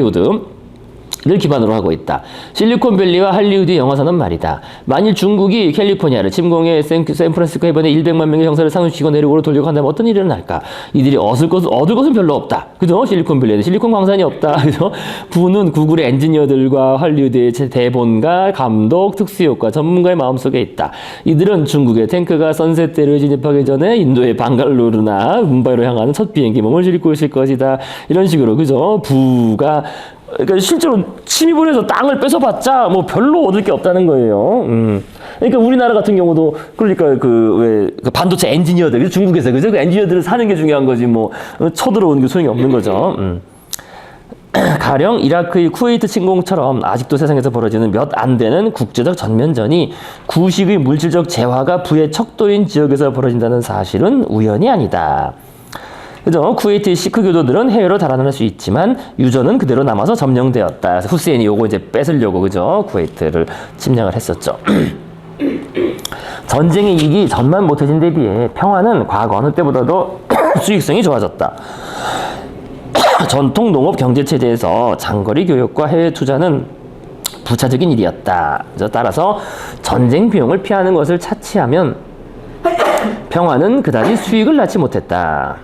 를 기반으로 하고 있다. 실리콘밸리와 할리우드의 영화사는 말이다. 만일 중국이 캘리포니아를 침공해 샌프란시스코 해변에 100만 명의 형사를 상륙시키고 내륙으로 돌려고 한다면 어떤 일이 일어날까? 이들이 얻을 것은 별로 없다. 그죠? 실리콘밸리에는 실리콘 광산이 없다. 그죠? 부는 구글의 엔지니어들과 할리우드의 대본가, 감독, 특수효과 전문가의 마음속에 있다. 이들은 중국의 탱크가 선셋대를 진입하기 전에 인도의 방갈루르나 뭄바이로 향하는 첫 비행기 몸을 싣고 있을 것이다. 이런 식으로, 그죠? 부가 그러니까 실제로 침입을 해서 땅을 뺏어봤자 뭐 별로 얻을 게 없다는 거예요. 그러니까 우리나라 같은 경우도 그러니까 그 반도체 엔지니어들 중국에서 그죠? 그 엔지니어들을 사는 게 중요한 거지 뭐 쳐들어오는 게 소용이 없는 거죠. 가령 이라크의 쿠웨이트 침공처럼 아직도 세상에서 벌어지는 몇 안 되는 국제적 전면전이 구식의 물질적 재화가 부의 척도인 지역에서 벌어진다는 사실은 우연이 아니다. 그죠? 쿠웨이트의 시크 교도들은 해외로 달아날 수 있지만 유저는 그대로 남아서 점령되었다. 그래서 후세인이 요거 이제 뺏으려고, 그죠? 쿠웨이트를 침략을 했었죠. 전쟁의 이익이 전만 못해진 데 비해 평화는 과거 어느 때보다도 수익성이 좋아졌다. 전통 농업 경제 체제에서 장거리 교역과 해외 투자는 부차적인 일이었다. 그래서 따라서 전쟁 비용을 피하는 것을 차치하면 평화는 그다지 수익을 낳지 못했다.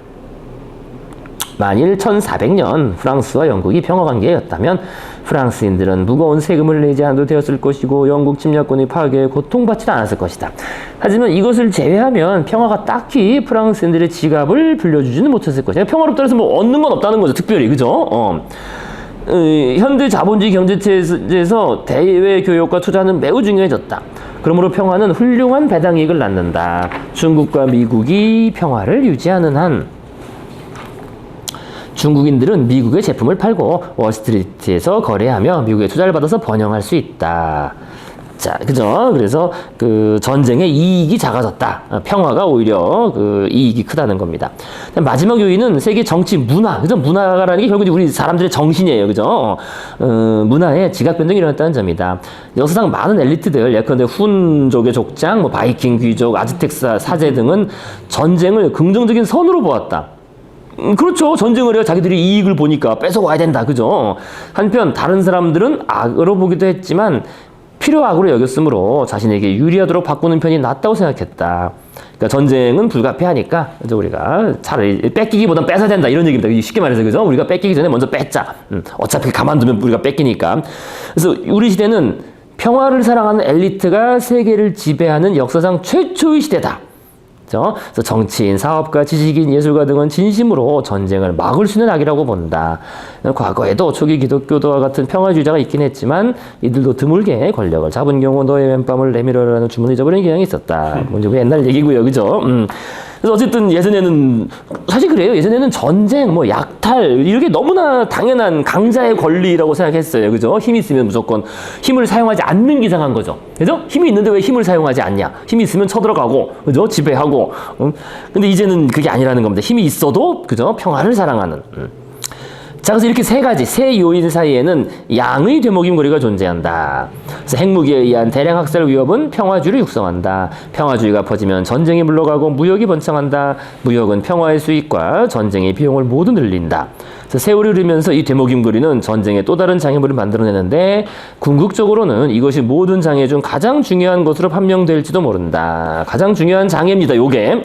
만일 1400년 프랑스와 영국이 평화관계였다면 프랑스인들은 무거운 세금을 내지 않아도 되었을 것이고 영국 침략군의 파괴에 고통받지도 않았을 것이다. 하지만 이것을 제외하면 평화가 딱히 프랑스인들의 지갑을 불려주지는 못했을 것이다. 평화롭다 해서 뭐 얻는 건 없다는 거죠. 특별히, 그죠? 현대 자본주의 경제체제에서 대외 교역과 투자는 매우 중요해졌다. 그러므로 평화는 훌륭한 배당 이익을 낳는다. 중국과 미국이 평화를 유지하는 한 중국인들은 미국의 제품을 팔고 월스트리트에서 거래하며 미국의 투자를 받아서 번영할 수 있다. 자, 그죠? 그래서 그 전쟁의 이익이 작아졌다. 평화가 오히려 그 이익이 크다는 겁니다. 마지막 요인은 세계 정치 문화. 그죠? 문화라는 게 결국 우리 사람들의 정신이에요. 그죠? 문화에 지각 변동이 일어났다는 점이다. 역사상 많은 엘리트들, 예컨대 훈족의 족장, 바이킹 귀족, 아즈텍 사제 등은 전쟁을 긍정적인 선으로 보았다. 그렇죠. 전쟁을 해야 자기들이 이익을 보니까 뺏어와야 된다. 그죠? 한편 다른 사람들은 악으로 보기도 했지만 필요악으로 여겼으므로 자신에게 유리하도록 바꾸는 편이 낫다고 생각했다. 그러니까 전쟁은 불가피하니까 이제 우리가 차라리 뺏기기보단 뺏어야 된다 이런 얘기입니다. 쉽게 말해서 그죠? 우리가 뺏기기 전에 먼저 뺏자. 어차피 가만두면 우리가 뺏기니까. 그래서 우리 시대는 평화를 사랑하는 엘리트가 세계를 지배하는 역사상 최초의 시대다. 그래서 정치인, 사업가, 지식인, 예술가 등은 진심으로 전쟁을 막을 수 있는 악이라고 본다. 과거에도 초기 기독교도와 같은 평화주의자가 있긴 했지만 이들도 드물게 권력을 잡은 경우 너의 왼밤을 내밀어라는 주문을 잊어버리는 경향이 있었다. 먼저 옛날 얘기고요, 그죠? 그래서 어쨌든 예전에는 사실 그래요. 예전에는 전쟁, 뭐 약탈 이렇게 너무나 당연한 강자의 권리라고 생각했어요, 그죠? 힘이 있으면 무조건 힘을 사용하지 않는 게 이상한 거죠, 그죠? 힘이 있는데 왜 힘을 사용하지 않냐? 힘이 있으면 쳐들어가고, 그죠? 지배하고. 근데 이제는 그게 아니라는 겁니다. 힘이 있어도, 그죠? 평화를 사랑하는. 자, 그래서 이렇게 세 요인 사이에는 양의 되먹임거리가 존재한다. 그래서 핵무기에 의한 대량 학살 위협은 평화주의를 육성한다. 평화주의가 퍼지면 전쟁이 물러가고 무역이 번창한다. 무역은 평화의 수익과 전쟁의 비용을 모두 늘린다. 그래서 세월이 흐르면서 이 되먹임거리는 전쟁의 또 다른 장애물을 만들어내는데 궁극적으로는 이것이 모든 장애 중 가장 중요한 것으로 판명될지도 모른다. 가장 중요한 장애입니다. 요게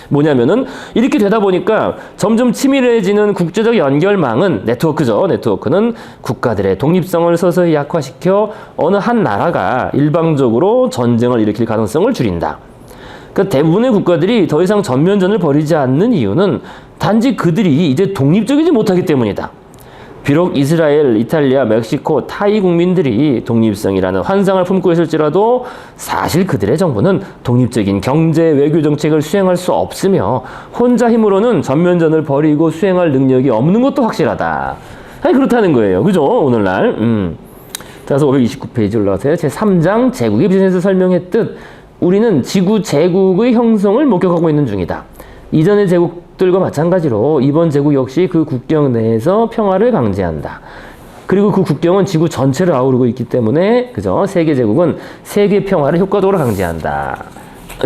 뭐냐면은 이렇게 되다 보니까 점점 치밀해지는 국제적 연결망은 네트워크죠. 네트워크는 국가들의 독립성을 서서히 약화시켜 어느 한 나라가 일방적으로 전쟁을 일으킬 가능성을 줄인다. 그러니까 대부분의 국가들이 더 이상 전면전을 벌이지 않는 이유는 단지 그들이 이제 독립적이지 못하기 때문이다. 비록 이스라엘, 이탈리아, 멕시코, 타이 국민들이 독립성이라는 환상을 품고 있을지라도 사실 그들의 정부는 독립적인 경제, 외교 정책을 수행할 수 없으며 혼자 힘으로는 전면전을 벌이고 수행할 능력이 없는 것도 확실하다. 아니 그렇다는 거예요. 그죠? 오늘날. 따라서 529페이지 올라가세요. 제3장 제국의 비전에서 설명했듯 우리는 지구 제국의 형성을 목격하고 있는 중이다. 이전의 제국들과 마찬가지로 이번 제국 역시 그 국경 내에서 평화를 강제한다. 그리고 그 국경은 지구 전체를 아우르고 있기 때문에 그죠? 세계 제국은 세계 평화를 효과적으로 강제한다.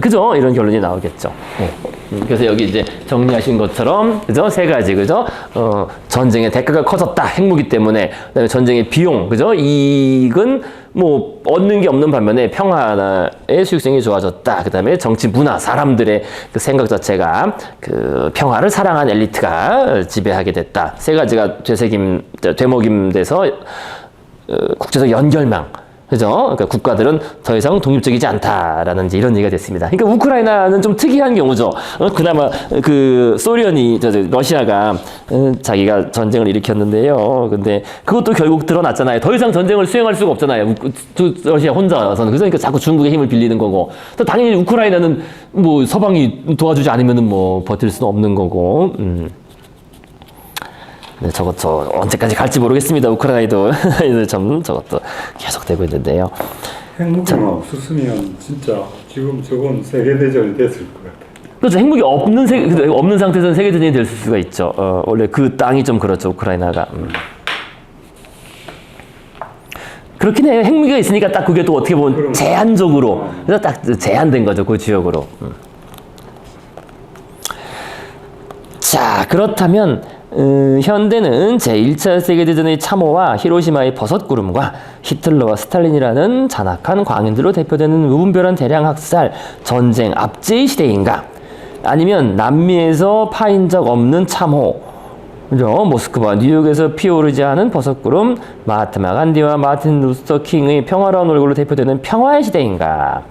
그죠? 이런 결론이 나오겠죠. 그래서 여기 이제 정리하신 것처럼 그죠? 세 가지 그죠? 전쟁의 대가가 커졌다. 핵무기 때문에. 그다음에 전쟁의 비용 그죠? 이익은 뭐 얻는 게 없는 반면에 평화의 수익성이 좋아졌다. 그다음에 정치 문화 사람들의 그 생각 자체가 그 평화를 사랑한 엘리트가 지배하게 됐다. 세 가지가 되먹임돼서 국제적 연결망. 그죠? 그러니까 국가들은 더 이상 독립적이지 않다라는 이제 이런 얘기가 됐습니다. 그러니까 우크라이나는 좀 특이한 경우죠. 그나마 그 소련이 러시아가 자기가 전쟁을 일으켰는데요. 근데 그것도 결국 드러났잖아요. 더 이상 전쟁을 수행할 수가 없잖아요. 러시아 혼자서는. 그러니까 자꾸 중국의 힘을 빌리는 거고. 또 당연히 우크라이나는 뭐 서방이 도와주지 않으면은 뭐 버틸 수는 없는 거고. 네, 저것도 언제까지 갈지 모르겠습니다. 우크라이나도 참 저것도 계속되고 있는데요. 핵무기만 없었으면 진짜 지금 저건 세계대전이 됐을 것 같아요. 그렇죠. 핵무기 없는 상태에서는 세계대전이 될 수가 있죠. 원래 그 땅이 좀 그렇죠. 우크라이나가. 그렇긴 해요. 핵무기가 있으니까 딱 그게 또 어떻게 보면 제한적으로 그래서 딱 제한된 거죠. 그 지역으로. 자, 그렇다면 현대는 제1차 세계대전의 참호와 히로시마의 버섯구름과 히틀러와 스탈린이라는 잔악한 광인들로 대표되는 무분별한 대량 학살, 전쟁 압제의 시대인가? 아니면 남미에서 파인 적 없는 참호, 그죠? 모스크바, 뉴욕에서 피어오르지 않은 버섯구름, 마하트마 간디와 마틴 루터 킹의 평화로운 얼굴로 대표되는 평화의 시대인가?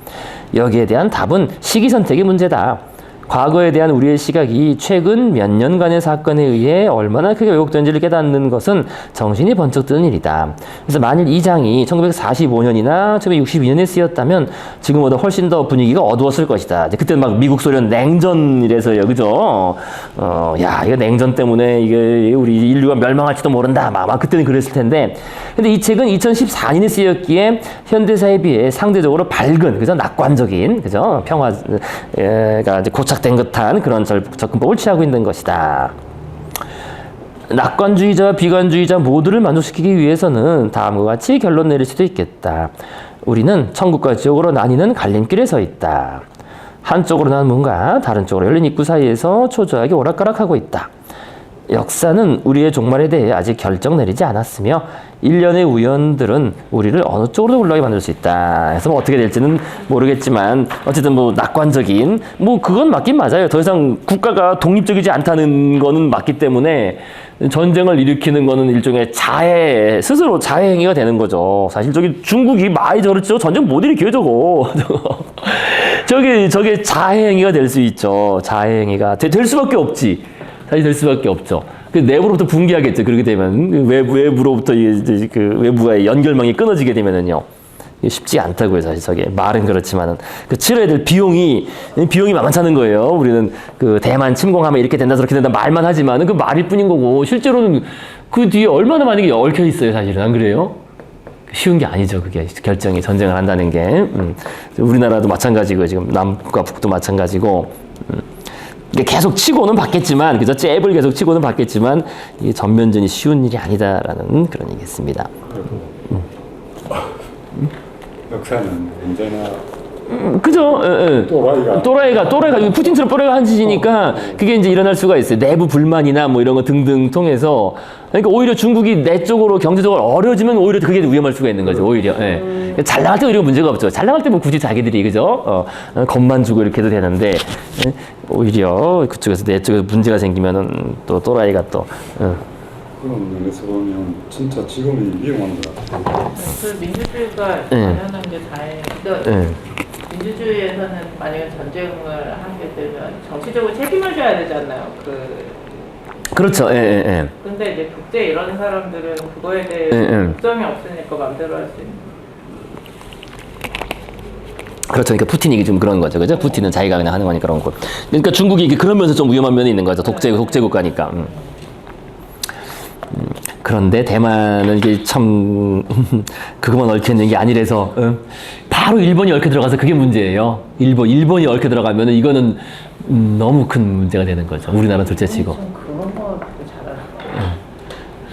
여기에 대한 답은 시기 선택의 문제다. 과거에 대한 우리의 시각이 최근 몇 년간의 사건에 의해 얼마나 크게 왜곡된지를 깨닫는 것은 정신이 번쩍 드는 일이다. 그래서 만일 이 장이 1945년이나 1962년에 쓰였다면 지금보다 훨씬 더 분위기가 어두웠을 것이다. 그때는 막 미국 소련 냉전이래서요, 그죠? 야, 이거 냉전 때문에 이게 우리 인류가 멸망할지도 모른다. 막 그때는 그랬을 텐데. 근데 이 책은 2014년에 쓰였기에 현대사에 비해 상대적으로 밝은, 그죠? 낙관적인, 그죠? 평화가 이제 고착 된 듯한 그런 접근법을 취하고 있는 것이다. 낙관주의자와 비관주의자 모두를 만족시키기 위해서는 다음과 같이 결론 내릴 수도 있겠다. 우리는 천국과 지옥으로 나뉘는 갈림길에 서 있다. 한쪽으로 난 문과 다른 쪽으로 열린 입구 사이에서 초조하게 오락가락하고 있다. 역사는 우리의 종말에 대해 아직 결정 내리지 않았으며 일련의 우연들은 우리를 어느 쪽으로 굴러가게 만들 수 있다. 그래서 뭐 어떻게 될지는 모르겠지만 어쨌든 뭐 낙관적인 뭐 그건 맞긴 맞아요. 더 이상 국가가 독립적이지 않다는 거는 맞기 때문에 전쟁을 일으키는 거는 일종의 자해, 스스로 자해 행위가 되는 거죠. 사실 저기 중국이 많이 저렇죠. 전쟁 못 일으켜요, 저거. 저게 자해 행위가 될 수 있죠. 자해 행위가 될 수밖에 없지. 사실 될 수밖에 없죠. 그 내부로부터 붕괴하겠죠. 그렇게 되면 외부로부터 이제 그 외부와의 연결망이 끊어지게 되면은요. 쉽지 않다고요, 사실 저게. 말은 그렇지만은. 그 치러야 될 비용이 만만치 않은 거예요. 우리는 그 대만 침공하면 이렇게 된다, 저렇게 된다 말만 하지만은 그 말일 뿐인 거고, 실제로는 그 뒤에 얼마나 많은 게 얽혀 있어요, 사실은. 안 그래요? 쉬운 게 아니죠, 그게. 결정이, 전쟁을 한다는 게. 우리나라도 마찬가지고, 지금 남과 북도 마찬가지고. 이게 계속 치고는 받겠지만, 그죠? 잽을 계속 치고는 받겠지만, 이게 전면전이 쉬운 일이 아니다라는 그런 얘기겠습니다. 역사는 언제나 그죠? 또라이가 푸틴처럼 또라이가 한 짓이니까 그게 이제 일어날 수가 있어요. 내부 불만이나 뭐 이런 거 등등 통해서. 그러니까 오히려 중국이 내 쪽으로 경제적으로 어려워지면 오히려 그게 위험할 수가 있는 거죠. 오히려. 예. 잘 나갈 때 오히려 문제가 없죠. 잘 나갈 때 뭐 굳이 자기들이 그죠? 겁만 주고 이렇게 해도 되는데 예? 오히려 그쪽에서 내 쪽에서 문제가 생기면은 또 또라이가 또. 그런 면에서 보면 진짜 지금이 위험한 것 같아요. 그 민주주의가 당연한 게 다행이에요. 그러니까 민주주의에서는 만약에 전쟁을 하게 되면 정치적으로 책임을 져야 되잖아요. 그렇죠. 예. 근데 이제 국제 이런 사람들은 그거에 대해 걱정이 없으니까 마음대로 할 수 있는. 그렇죠. 그러니까 푸틴이 좀 그런 거죠. 그죠? 푸틴은 자기가 그냥 하는 거니까 그런 거. 그러니까 중국이 그러면서 좀 위험한 면이 있는 거죠. 독재 국가니까. 그런데 대만은 이게 참 그것만 얽혀 있는 게 아니라서 바로 일본이 얽혀 들어가서 그게 문제예요. 일본이 얽혀 들어가면은 이거는 너무 큰 문제가 되는 거죠. 우리나라 둘째치고. 그런 거 되게 잘하는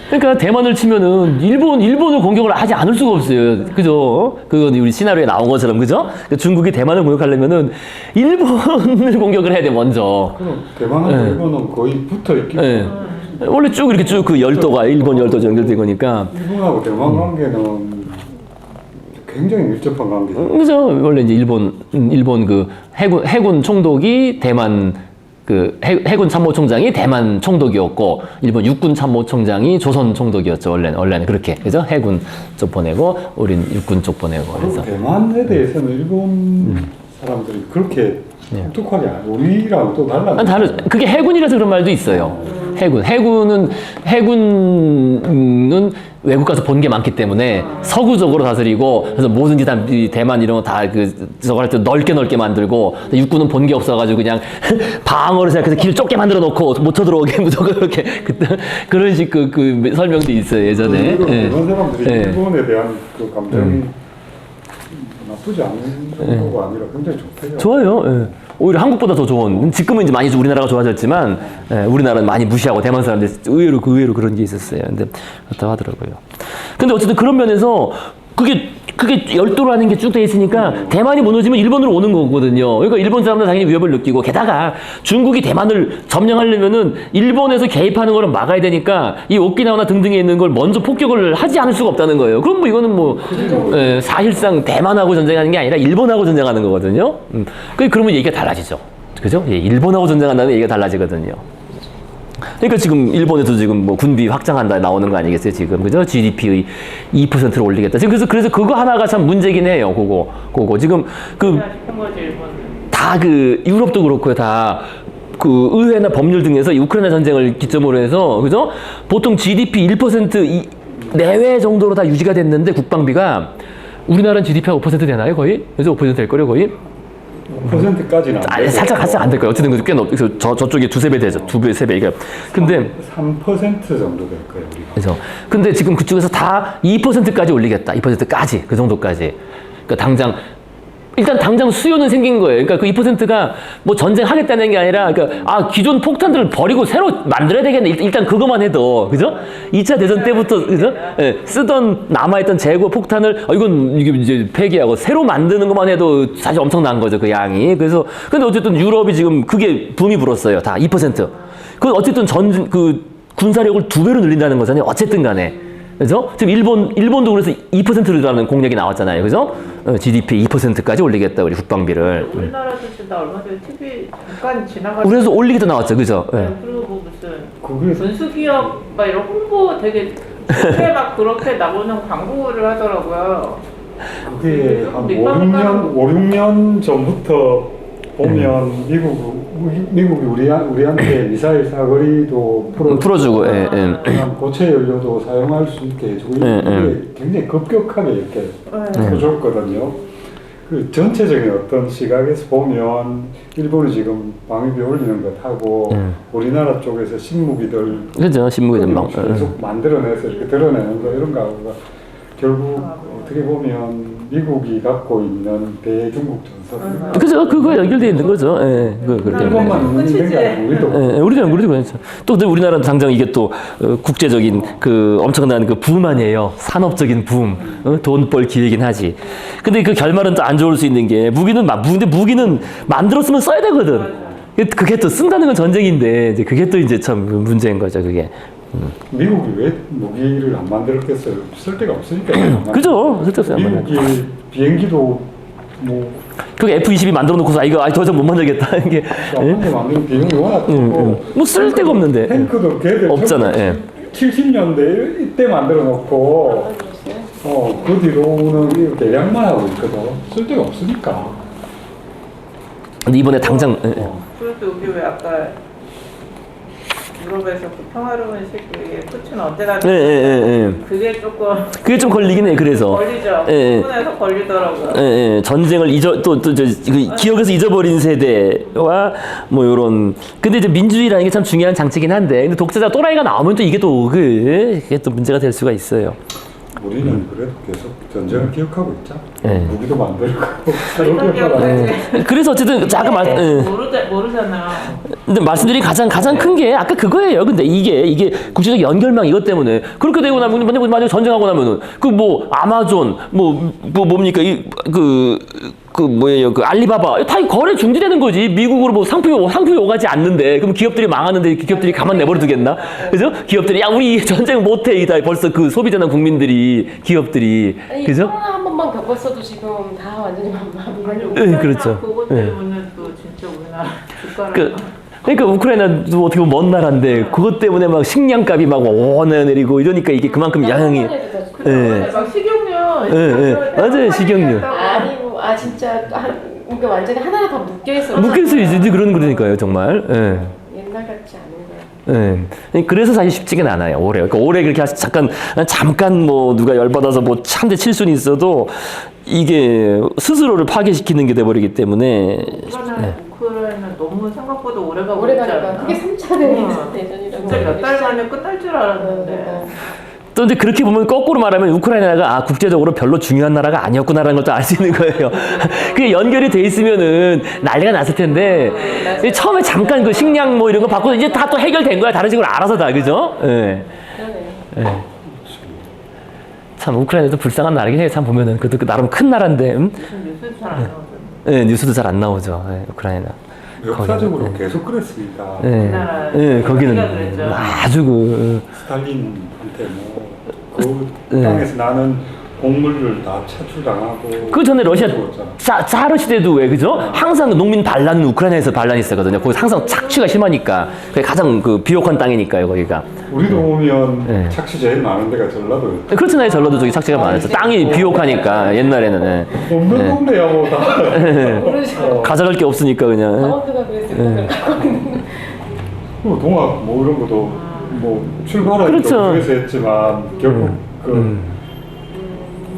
그러니까 대만을 치면은 일본을 공격을 하지 않을 수가 없어요. 그죠? 그건 우리 시나리오에 나온 것처럼 그죠? 그러니까 중국이 대만을 공격하려면은 일본을 공격을 해야 돼 먼저. 그럼 대만하고 일본은 거의 붙어 있기 때문에. 원래 쭉 이렇게 쭉 그 열도가 일본 열도 연결된 거니까. 일본하고 대만 관계는 굉장히 밀접한 관계죠. 그죠? 원래 이제 일본 그 해군 총독이 대만 그 해군 참모총장이 대만 총독이었고 일본 육군 참모총장이 조선 총독이었죠. 원래는 그렇게 그죠? 해군 쪽 보내고 우린 육군 쪽 보내고 그래서. 대만에 대해서는 일본 사람들이 그렇게 독특하게 우리랑 또 달라. 그게 해군이라서 그런 말도 있어요. 해군은 외국 가서 본 게 많기 때문에 서구적으로 다스리고 그래서 뭐든지 다 대만 이런 거 다 저거 할 때 넓게 만들고 육군은 본 게 없어가지고 그냥 방어를 생각해서 길 좁게 만들어 놓고 못 쳐들어오게 무조건 이렇게 그런 식 그 설명도 있어요 예전에. 그런 사람들이 일본에 대한 그 감정이 나쁘지 않은 거가 아니라 굉장히 좋대요. 좋아요. 오히려 한국보다 더 좋은. 지금은 이제 많이 우리나라가 좋아졌지만 우리나라는 많이 무시하고 대만 사람들 의외로 그런 게 있었어요. 근데 그렇다고 하더라고요. 근데 어쨌든 그런 면에서 그게 열도라는 게 쭉 돼 있으니까 대만이 무너지면 일본으로 오는 거거든요. 그러니까 일본 사람들 당연히 위협을 느끼고 게다가 중국이 대만을 점령하려면은 일본에서 개입하는 거를 막아야 되니까 이 오키나와나 등등에 있는 걸 먼저 폭격을 하지 않을 수가 없다는 거예요. 그럼 뭐 이거는 뭐 사실상 대만하고 전쟁하는 게 아니라 일본하고 전쟁하는 거거든요. 그러면 얘기가 달라지죠. 그죠? 예, 일본하고 전쟁한다는 얘기가 달라지거든요. 그러니까 지금 일본에도 지금 뭐 군비 확장한다 나오는 거 아니겠어요 지금 그죠? GDP의 2%를 올리겠다. 지금 그래서 그거 하나가 참 문제긴 해요. 그거 지금 다 유럽도 그렇고요. 다 그 의회나 법률 등에서 우크라이나 전쟁을 기점으로 해서 그죠? 보통 GDP 1% 내외 정도로 다 유지가 됐는데 국방비가 우리나라는 GDP가 5% 되나요 거의? 그래서 5% 될 거요 거의? 5%까지는 살짝 안 될 거예요. 어쨌든 꽤 높. 저쪽에 두세 배 되죠. 두 배, 세 배. 이게 근데 3% 정도 될 거예요. 우리가. 그래서 근데 지금 그쪽에서 다 2%까지 올리겠다. 2%까지 그 정도까지. 그러니까 당장 수요는 생긴 거예요. 그러니까 그 2%가 뭐 전쟁하겠다는 게 아니라, 그러니까 기존 폭탄들을 버리고 새로 만들어야 되겠네. 일단 그것만 해도, 그죠? 2차 대전 때부터, 그죠? 예, 쓰던 남아있던 재고 폭탄을, 이게 이제 폐기하고 새로 만드는 것만 해도 사실 엄청난 거죠, 그 양이. 그래서, 근데 어쨌든 유럽이 지금 그게 붐이 불었어요. 다 2%. 그건 어쨌든 군사력을 2배로 늘린다는 거잖아요. 어쨌든 간에. 그죠? 지금 일본도 그래서 2%를 달하는 공약이 나왔잖아요. 그죠? GDP 2%까지 올리겠다, 우리 국방비를. 우리나라도 지금 나 얼마 전에 TV 잠깐 지나가서 우리나라도 올리기도 나왔죠. 그죠? 예. 그리고 뭐 무슨 그게 군수기업 막 이런 홍보 되게 좋게 막 그렇게 나오는 광고를 하더라고요. 그게 한 5, 6년 전부터 보면 미국이 우리한테 미사일 사거리도 풀어주고, 예, 예. 그냥 고체 연료도 사용할 수 있게 해주고 예, 이게 굉장히 급격하게 이렇게 해줬거든요. 그 전체적인 어떤 시각에서 보면 일본이 지금 방위비 올리는 것하고 우리나라 쪽에서 신무기들 그죠? 신무기 전망. 계속 만들어내서 이렇게 드러내는 거 이런 거하고 결국 어떻게 보면 미국이 갖고 있는 대중국 전선 그죠? 그거 연결되어 있는 거죠. 예. 그렇게. 일본만 있는 게 아니고 우리도 예, 우리도 그렇죠. 또 우리나라는 당장 이게 또 국제적인 그 엄청난 그 붐 아니에요. 산업적인 붐, 돈벌 기회긴 하지. 근데 그 결말은 또 안 좋을 수 있는 게 근데 무기는 만들었으면 써야 되거든. 그게 또 쓴다는 건 전쟁인데 이제 그게 또 이제 참 문제인 거죠. 그게. 미국이 왜 무기를 안 만들었겠어요? 쓸 데가 없으니까. 그죠? 쓸데없어요. 미국이 비행기도 뭐 그게 F-22 만들어 놓고서 이거 더 이상 못 만들겠다 이게. 한개 만드는 비용이 워낙 크고 뭐 쓸 데가 없는데. 탱크도 걔들 없잖아. 예. 70년대 이때 만들어 놓고 그 뒤로는 이거 대량만 하고 있거든. 쓸 데가 없으니까. 근데 이번에 당장 그래도 여기 왜 아까 유럽에서 그 평화로운 시기에 푸틴은 언제 가지? 그게 조금 그게 좀 걸리긴 해. 그래서 걸리죠. 예, 예. 일본에서 걸리더라고요. 전쟁을 기억에서 잊어버린 세대와 뭐 요런. 근데 이제 민주주의라는 게 참 중요한 장치긴 한데, 근데 독재자 또라이가 나오면 또 이게 또 문제가 될 수가 있어요. 우리는 그래도 계속 전쟁을 기억하고 있자. 예. 무기도 만들고 그래서 어쨌든 아까 모르잖아요. 근데 말씀드린 가장 큰 게 아까 그거예요. 근데 이게 국제적 연결망 이것 때문에 그렇게 되고 나면 만약에 전쟁하고 나면은 그 뭐 아마존 뭡니까 그 뭐예요? 그 알리바바 다 거래 중지되는 거지. 미국으로 뭐 상품이 오가지 않는데 그럼 기업들이 망하는데 기업들이 가만 내버려 두겠나? 그죠? 기업들이 야 우리 전쟁 못해 이다 벌써 그 소비자나 국민들이 기업들이 아니, 그죠? 코로나 한 번만 겪었어도 지금 다 완전히 아니, 네, 그렇죠. 그것 때문에 또 진짜 우리나라 주가를 그러니까 우크라이나도 어떻게 보면 먼 나라인데 그것 때문에 막 식량값이 막 오내리고 이러니까 이게 그만큼 영향이 막 식용유 맞아요. 식용유 아니고 진짜 그러니까 완전히 하나가 다 묶여 있어. 이제 그러니까요 정말. 옛날 같지 않은 거야. 그래서 사실 쉽지는 않아요. 올해. 그러니까 올해 그렇게 잠깐 뭐 누가 열받아서 뭐 한 대 칠 수는 있어도 이게 스스로를 파괴시키는 게 돼버리기 때문에. 우크라이나 너무 생각보다 오래 가고 오래 있지 가니까 않나? 그게 3차 대전이라고. 진짜 몇 달 만에 끝날 줄 알았는데. 또 이제 그렇게 보면 거꾸로 말하면 우크라이나가 국제적으로 별로 중요한 나라가 아니었구나라는 것도 알 수 있는 거예요. 그게 연결이 돼 있으면은 난리가 났을 텐데 처음에 잠깐 그 식량 뭐 이런 거 받고 이제 다 또 해결된 거야. 다른 식으로 알아서 다 그죠? 그러네. 참 우크라이나도 불쌍한 나라긴 해요. 참 보면은 그것도 나름 큰 나라인데. 뉴스도 잘 안 나오잖아요. 뉴스도 잘 안 나오죠. 우크라이나. 역사적으로 계속 그랬습니다. 거기는 그랬죠. 아주 스탈린한테 그 땅에서 나는 곡물을 다 차출당하고 그 전에 러시아 짜르 시대도 왜 그죠? 항상 농민 반란은 우크라이나에서 반란이 있었거든요. 거기 항상 착취가 심하니까 그게 가장 그 비옥한 땅이니까요. 거기가. 우리도 보면 착취 제일 많은 데가 전라도예요. 그렇잖아요. 전라도 저기 착취가 많았죠. 땅이 비옥하니까 옛날에는 없는 동네야 뭐 다. 가져갈 게 없으니까 그냥. 강원도가 그랬을 거예요. 뭐 동학 뭐 이런 것도 뭐 출발은 그렇죠. 그래서 했지만 결국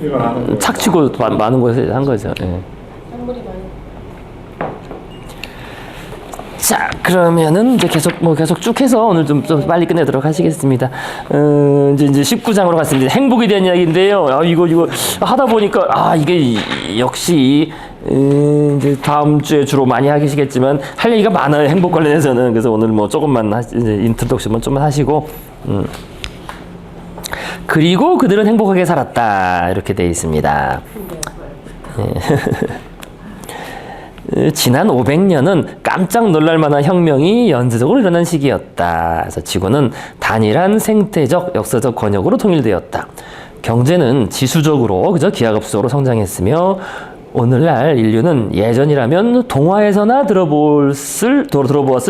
일어나는 거 착취고 많은 곳에서 한 거죠. 작물이 많이. 자, 그러면은 이제 계속 쭉 해서 오늘 좀 빨리 끝내도록 하시겠습니다. 이제 19장으로 갔습니다. 행복에 대한 이야기인데요. 이거 하다 보니까 이게 역시 이제 다음 주에 주로 많이 하시겠지만 할 얘기가 많아요. 행복 관련해서는. 그래서 오늘 뭐 조금만 이제 인트로덕션만 좀만 하시고 그리고 그들은 행복하게 살았다 이렇게 돼 있습니다. 지난 500년은 깜짝 놀랄 만한 혁명이 연쇄적으로 일어난 시기였다. 그래서 지구는 단일한 생태적, 역사적 권역으로 통일되었다. 경제는 지수적으로, 그죠? 기하급수적으로 성장했으며, 오늘날 인류는 예전이라면 동화에서나 들어보았을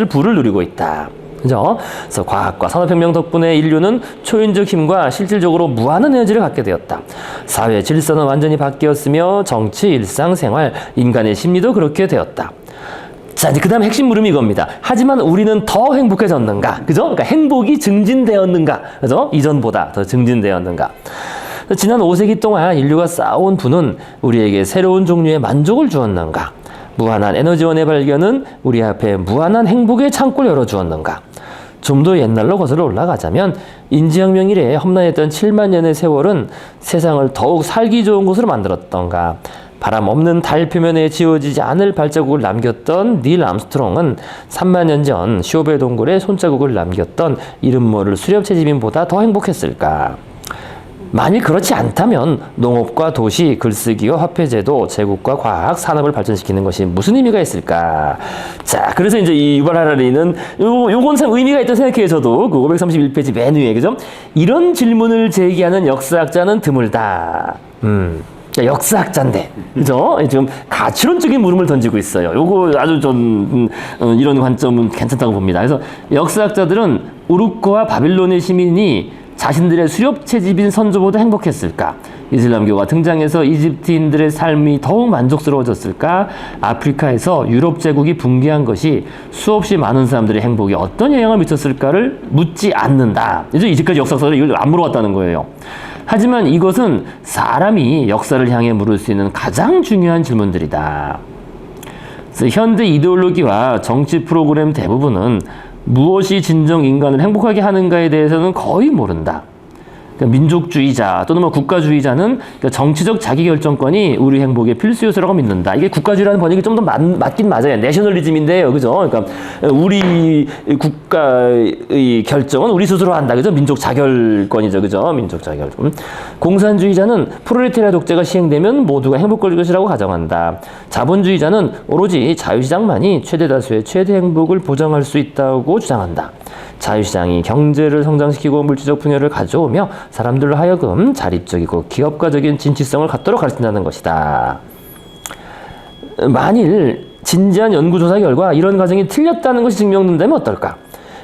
부를 누리고 있다. 그죠? 그래서 과학과 산업혁명 덕분에 인류는 초인적 힘과 실질적으로 무한한 에너지를 갖게 되었다. 사회 질서는 완전히 바뀌었으며 정치, 일상, 생활, 인간의 심리도 그렇게 되었다. 자, 이제 그 다음 핵심 물음이 이겁니다. 하지만 우리는 더 행복해졌는가? 그죠? 그러니까 행복이 증진되었는가? 그죠? 이전보다 더 증진되었는가? 지난 5세기 동안 인류가 쌓아온 부는 우리에게 새로운 종류의 만족을 주었는가? 무한한 에너지원의 발견은 우리 앞에 무한한 행복의 창구를 열어주었는가? 좀 더 옛날로 거슬러 올라가자면 인지혁명 이래 험난했던 7만 년의 세월은 세상을 더욱 살기 좋은 곳으로 만들었던가? 바람 없는 달 표면에 지워지지 않을 발자국을 남겼던 닐 암스트롱은 3만 년 전 쇼벨 동굴에 손자국을 남겼던 이름 모를 수렵 채집인보다 더 행복했을까? 만일 그렇지 않다면 농업과 도시, 글쓰기와 화폐제도, 제국과 과학, 산업을 발전시키는 것이 무슨 의미가 있을까? 자, 그래서 이제 이 유발 하라리는 요건 참 의미가 있다고 생각해요. 저도 그 531페이지 맨 위에, 그죠? 이런 질문을 제기하는 역사학자는 드물다. 역사학자인데, 그죠? 지금 가치론적인 물음을 던지고 있어요. 요거 아주 좀 이런 관점은 괜찮다고 봅니다. 그래서 역사학자들은 우르크와 바빌론의 시민이 자신들의 수렵 채집인 선조보다 행복했을까? 이슬람교가 등장해서 이집트인들의 삶이 더욱 만족스러워졌을까? 아프리카에서 유럽 제국이 붕괴한 것이 수없이 많은 사람들의 행복에 어떤 영향을 미쳤을까를 묻지 않는다. 이제 이제까지 역사서를 이걸 안 물어봤다는 거예요. 하지만 이것은 사람이 역사를 향해 물을 수 있는 가장 중요한 질문들이다. 그래서 현대 이데올로기와 정치 프로그램 대부분은 무엇이 진정 인간을 행복하게 하는가에 대해서는 거의 모른다. 그러니까 민족주의자 또는 국가주의자는 그러니까 정치적 자기결정권이 우리 행복의 필수 요소라고 믿는다. 이게 국가주의라는 번역이 좀 더 맞긴 맞아요. 내셔널리즘인데요, 그죠? 그러니까 우리 국가의 결정은 우리 스스로 한다, 그죠? 민족 자결권이죠, 그죠? 민족 자결권. 공산주의자는 프롤레타리아 독재가 시행되면 모두가 행복할 것이라고 가정한다. 자본주의자는 오로지 자유시장만이 최대 다수의 최대 행복을 보장할 수 있다고 주장한다. 자유시장이 경제를 성장시키고 물질적 풍요를 가져오며 사람들로 하여금 자립적이고 기업가적인 진취성을 갖도록 가르친다는 것이다. 만일 진지한 연구조사 결과 이런 가정이 틀렸다는 것이 증명된다면 어떨까?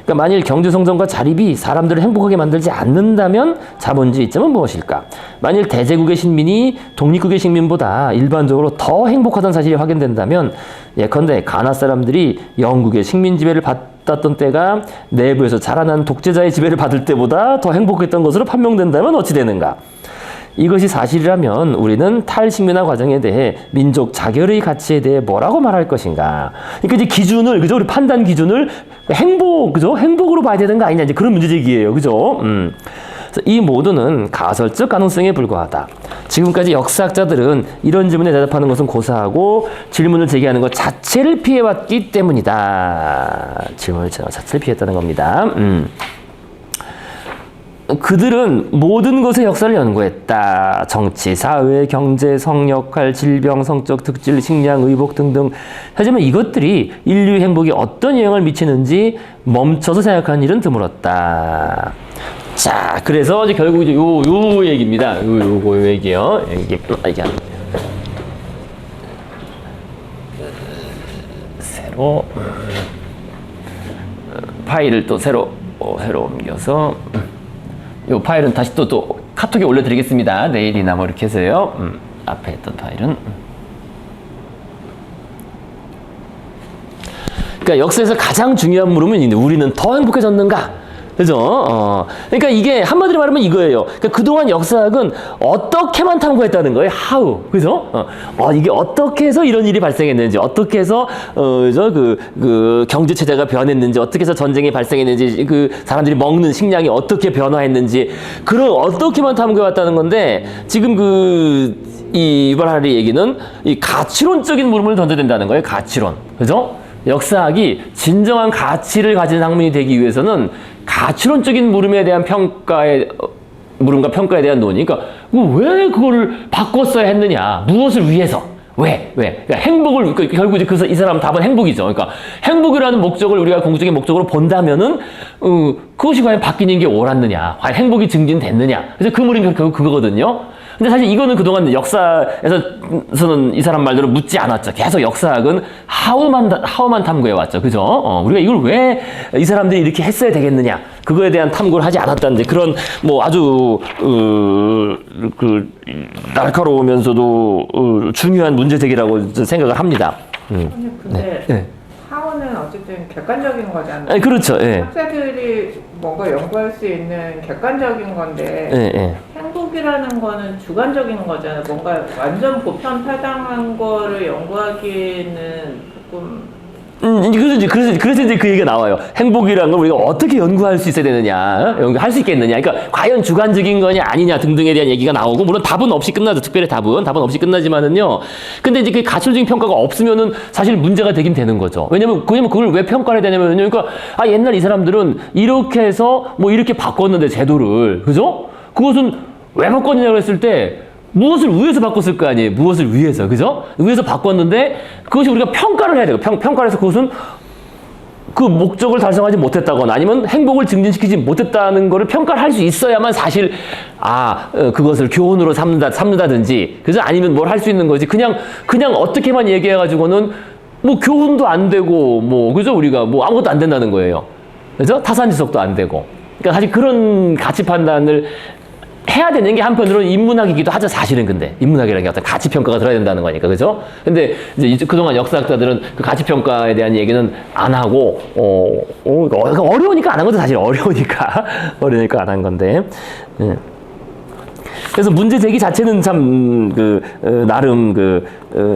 그러니까 만일 경제성장과 자립이 사람들을 행복하게 만들지 않는다면 자본주의점은 무엇일까? 만일 대제국의 식민이 독립국의 식민보다 일반적으로 더 행복하다는 사실이 확인된다면 예컨대 가나 사람들이 영국의 식민 지배를 받았던 때가 내부에서 자라난 독재자의 지배를 받을 때보다 더 행복했던 것으로 판명된다면 어찌 되는가? 이것이 사실이라면 우리는 탈식민화 과정에 대해 민족 자결의 가치에 대해 뭐라고 말할 것인가? 그러니까 이제 기준을, 그죠? 우리 판단 기준을 행복, 그죠? 행복으로 봐야 되는 거 아니냐? 이제 그런 문제 제기예요, 그죠? 그래서 이 모두는 가설적 가능성에 불과하다. 지금까지 역사학자들은 이런 질문에 대답하는 것은 고사하고 질문을 제기하는 것 자체를 피해왔기 때문이다. 질문을 자체를 피했다는 겁니다. 그들은 모든 것의 역사를 연구했다. 정치, 사회, 경제, 성역할, 질병, 성적 특질, 식량, 의복 등등. 하지만 이것들이 인류의 행복에 어떤 영향을 미치는지 멈춰서 생각하는 일은 드물었다. 자, 그래서 이제 결국 이제 요 얘기입니다. 요 얘기요. 이게 새로 파일을 또 새로 옮겨서. 이 파일은 다시 또 카톡에 올려드리겠습니다. 내일이나 뭐 이렇게 해서요. 앞에 있던 파일은. 그러니까 역사에서 가장 중요한 물음은 있는데 우리는 더 행복해졌는가? 그죠? 그러니까 이게 한마디로 말하면 이거예요. 그러니까 그동안 역사학은 어떻게만 탐구했다는 거예요. how. 그죠? 이게 어떻게 해서 이런 일이 발생했는지, 어떻게 해서, 그 경제체제가 변했는지, 어떻게 해서 전쟁이 발생했는지, 그 사람들이 먹는 식량이 어떻게 변화했는지, 그런 어떻게만 탐구해왔다는 건데, 지금 이 유발 하라리 얘기는 이 가치론적인 물음을 던져야 된다는 거예요. 가치론. 그죠? 역사학이 진정한 가치를 가진 학문이 되기 위해서는 가치론적인 물음에 대한 물음과 평가에 대한 논의. 그러니까 왜 그거를 바꿨어야 했느냐? 무엇을 위해서? 왜? 그러니까 행복을 결국 이제 그래서 이 사람 답은 행복이죠. 그러니까 행복이라는 목적을 우리가 궁극적인 목적으로 본다면은 그것이 과연 바뀌는 게 옳았느냐, 과연 행복이 증진됐느냐. 그래서 그 물은 결국 그거거든요. 근데 사실 이거는 그동안 역사에서는 이 사람 말대로 묻지 않았죠. 계속 역사학은 하우만 탐구해 왔죠. 그죠? 우리가 이걸 왜 이 사람들이 이렇게 했어야 되겠느냐. 그거에 대한 탐구를 하지 않았다는데 그런 뭐 아주 날카로우면서도 중요한 문제 제기라고 생각을 합니다. 아니, 근데 네. 하원은 어쨌든 객관적인 거잖아요. 네, 그렇죠. 예. 학자들이 뭔가 연구할 수 있는 객관적인 건데 예, 예. 행복이라는 거는 주관적인 거잖아요. 뭔가 완전 보편 타당한 거를 연구하기에는 조금 그래서 이제 그 얘기가 나와요. 행복이라는 걸 우리가 어떻게 연구할 수 있어야 되느냐, 연구할 수 있겠느냐. 그러니까 과연 주관적인 거냐 아니냐 등등에 대한 얘기가 나오고, 물론 답은 없이 끝나죠. 특별히 답은 없이 끝나지만은요. 근데 이제 그 가치적인 평가가 없으면은 사실 문제가 되긴 되는 거죠. 왜냐면 그걸 왜 평가를 해야 되냐면요. 그러니까 옛날 이 사람들은 이렇게 해서 뭐 이렇게 바꿨는데 제도를, 그죠? 그것은 왜 바꿨느냐고 했을 때. 무엇을 위해서 바꿨을 거 아니에요? 무엇을 위해서, 그죠? 위해서 바꿨는데 그것이 우리가 평가를 해야 돼요. 평가를 해서 그것은 그 목적을 달성하지 못했다거나 아니면 행복을 증진시키지 못했다는 거를 평가를 할 수 있어야만 사실 그것을 교훈으로 삼는다든지, 그죠? 아니면 뭘 할 수 있는 거지. 그냥 어떻게만 얘기해가지고는 뭐 교훈도 안 되고 뭐, 그죠? 우리가 뭐 아무것도 안 된다는 거예요. 그죠? 타산지석도 안 되고. 그러니까 사실 그런 가치 판단을 해야 되는 게 한편으로는 인문학이기도 하죠, 사실은. 근데 인문학이라는 게 어떤 가치 평가가 들어야 된다는 거니까, 그죠? 근데 이제 그동안 역사학자들은 그 가치 평가에 대한 얘기는 안 하고 어려우니까 안 한 거죠, 사실. 어려우니까 안 한 건데. 그래서 문제 제기 자체는 참 나름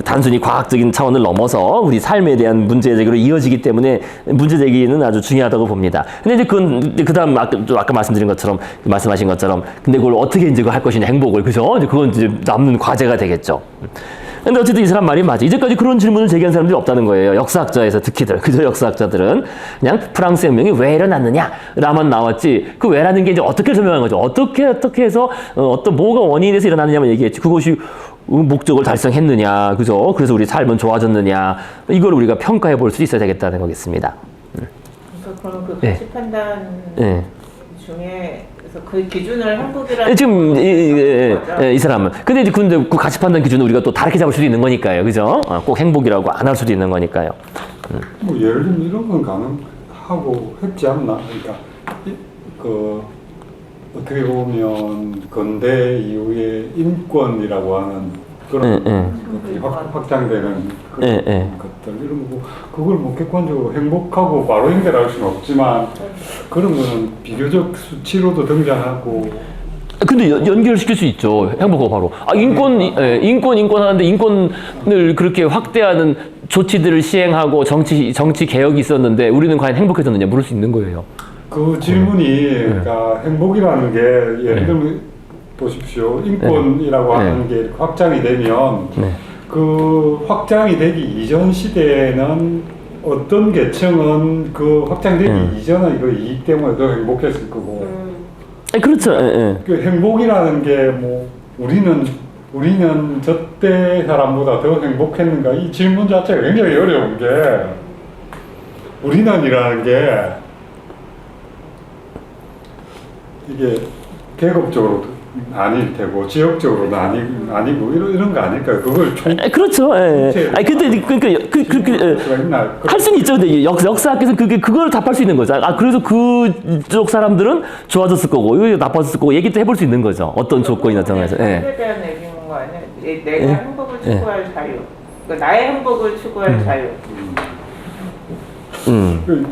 단순히 과학적인 차원을 넘어서 우리 삶에 대한 문제 제기로 이어지기 때문에 문제 제기는 아주 중요하다고 봅니다. 근데 이제 그다음 아까 말씀하신 것처럼 근데 그걸 어떻게 이제 할 것이냐, 행복을, 그죠? 이제 그건 이제 남는 과제가 되겠죠. 근데 어쨌든 이 사람 말이 맞아. 이제까지 그런 질문을 제기한 사람들이 없다는 거예요. 역사학자에서 특히들. 그죠? 역사학자들은 그냥 프랑스 혁명이 왜 일어났느냐라만 나왔지. 그 왜라는 게 이제 어떻게 설명하는 거죠. 어떻게 해서 뭐가 원인이 돼서 일어났느냐만 얘기했지. 그것이 목적을 달성했느냐, 그죠? 그래서 우리 삶은 좋아졌느냐. 이걸 우리가 평가해 볼 수 있어야 되겠다는 거겠습니다. 그러니까 그럼 그 가치 판단 중에 그래서 그 기준을 행복이라는 지금 이 사람은 근데 이제 그 가치 판단 기준을 우리가 또 다르게 잡을 수도 있는 거니까요, 그죠? 꼭 행복이라고 안 할 수도 있는 거니까요. 뭐 예를 들면 이런 건 가능하고 했지 않나? 그러니까 어떻게 보면 근대 이후에 인권이라고 하는 그런 것들이 확장되는 그런 것들, 이런 거 그걸 뭐 객관적으로 행복하고 바로 연결할 수는 없지만 그런 거는 비교적 수치로도 등장하고. 근데 연결시킬 수 있죠. 행복하고 바로. 인권 하는데 인권을 그렇게 확대하는 조치들을 시행하고 정치 개혁이 있었는데 우리는 과연 행복해졌느냐 물을 수 있는 거예요. 그 질문이 그러니까 행복이라는 게 예를 들면 보십시오. 인권이라고 하는 게 확장이 되면 그 확장이 되기 이전 시대에는 어떤 계층은 그 확장되기 이전에 그 이익 때문에 더 행복했을 거고. 그렇죠. 그 행복이라는 게 뭐 우리는 저때 사람보다 더 행복했는가, 이 질문 자체가 굉장히 어려운 게, 우리는이라는 게 이게 계급적으로 아닐 테고 지역적으로도 아니고 이런 거 아닐까요? 그걸 그렇죠. 근데 그러니까 할 수는 있죠. 근데 역사학에서 그걸 답할 수 있는 거죠. 그래서 그쪽 사람들은 좋아졌을 거고 이거 나빠졌을 거고 얘기도 해볼 수 있는 거죠. 어떤 조건이나 정해서. 행복에 대한 얘기인 거 아니에요? 내가 행복을 추구할 자유, 그러니까 나의 행복을 추구할 자유.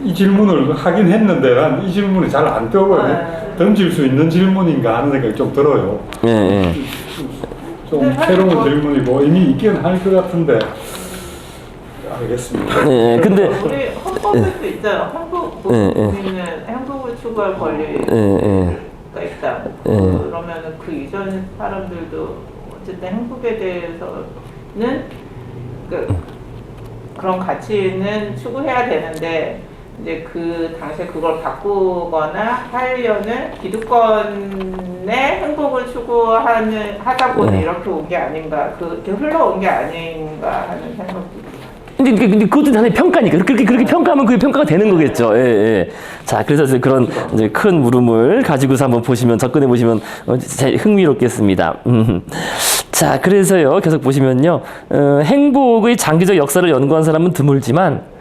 이 질문을 하긴 했는데 난 이 질문이 잘 안 떠오르요. 던질 수 있는 질문인가 하는 생각이 좀 들어요. 좀 새로운 질문이고 이미 있긴 할 것 같은데. 알겠습니다. 근데 우리 헌법에도 있잖아요. 우리는 행복을 추구할 권리가 있다. 그러면은 그 이전 사람들도 어쨌든 행복에 대해서는 그런 가치는 추구해야 되는데 이제 그 당시에 그걸 바꾸거나 하려는 기득권의 행복을 추구하자고는 이렇게 온 게 아닌가, 그렇게 흘러온 게 아닌가 하는 생각도 듭니다. 근데 그것도 하나의 평가니까 그렇게 평가하면 그게 평가가 되는 거겠죠. 예, 예. 자, 그래서 이제 그런 이제 큰 물음을 가지고서 한번 보시면 접근해 보시면 흥미롭겠습니다. 자, 그래서요 계속 보시면요 행복의 장기적 역사를 연구한 사람은 드물지만.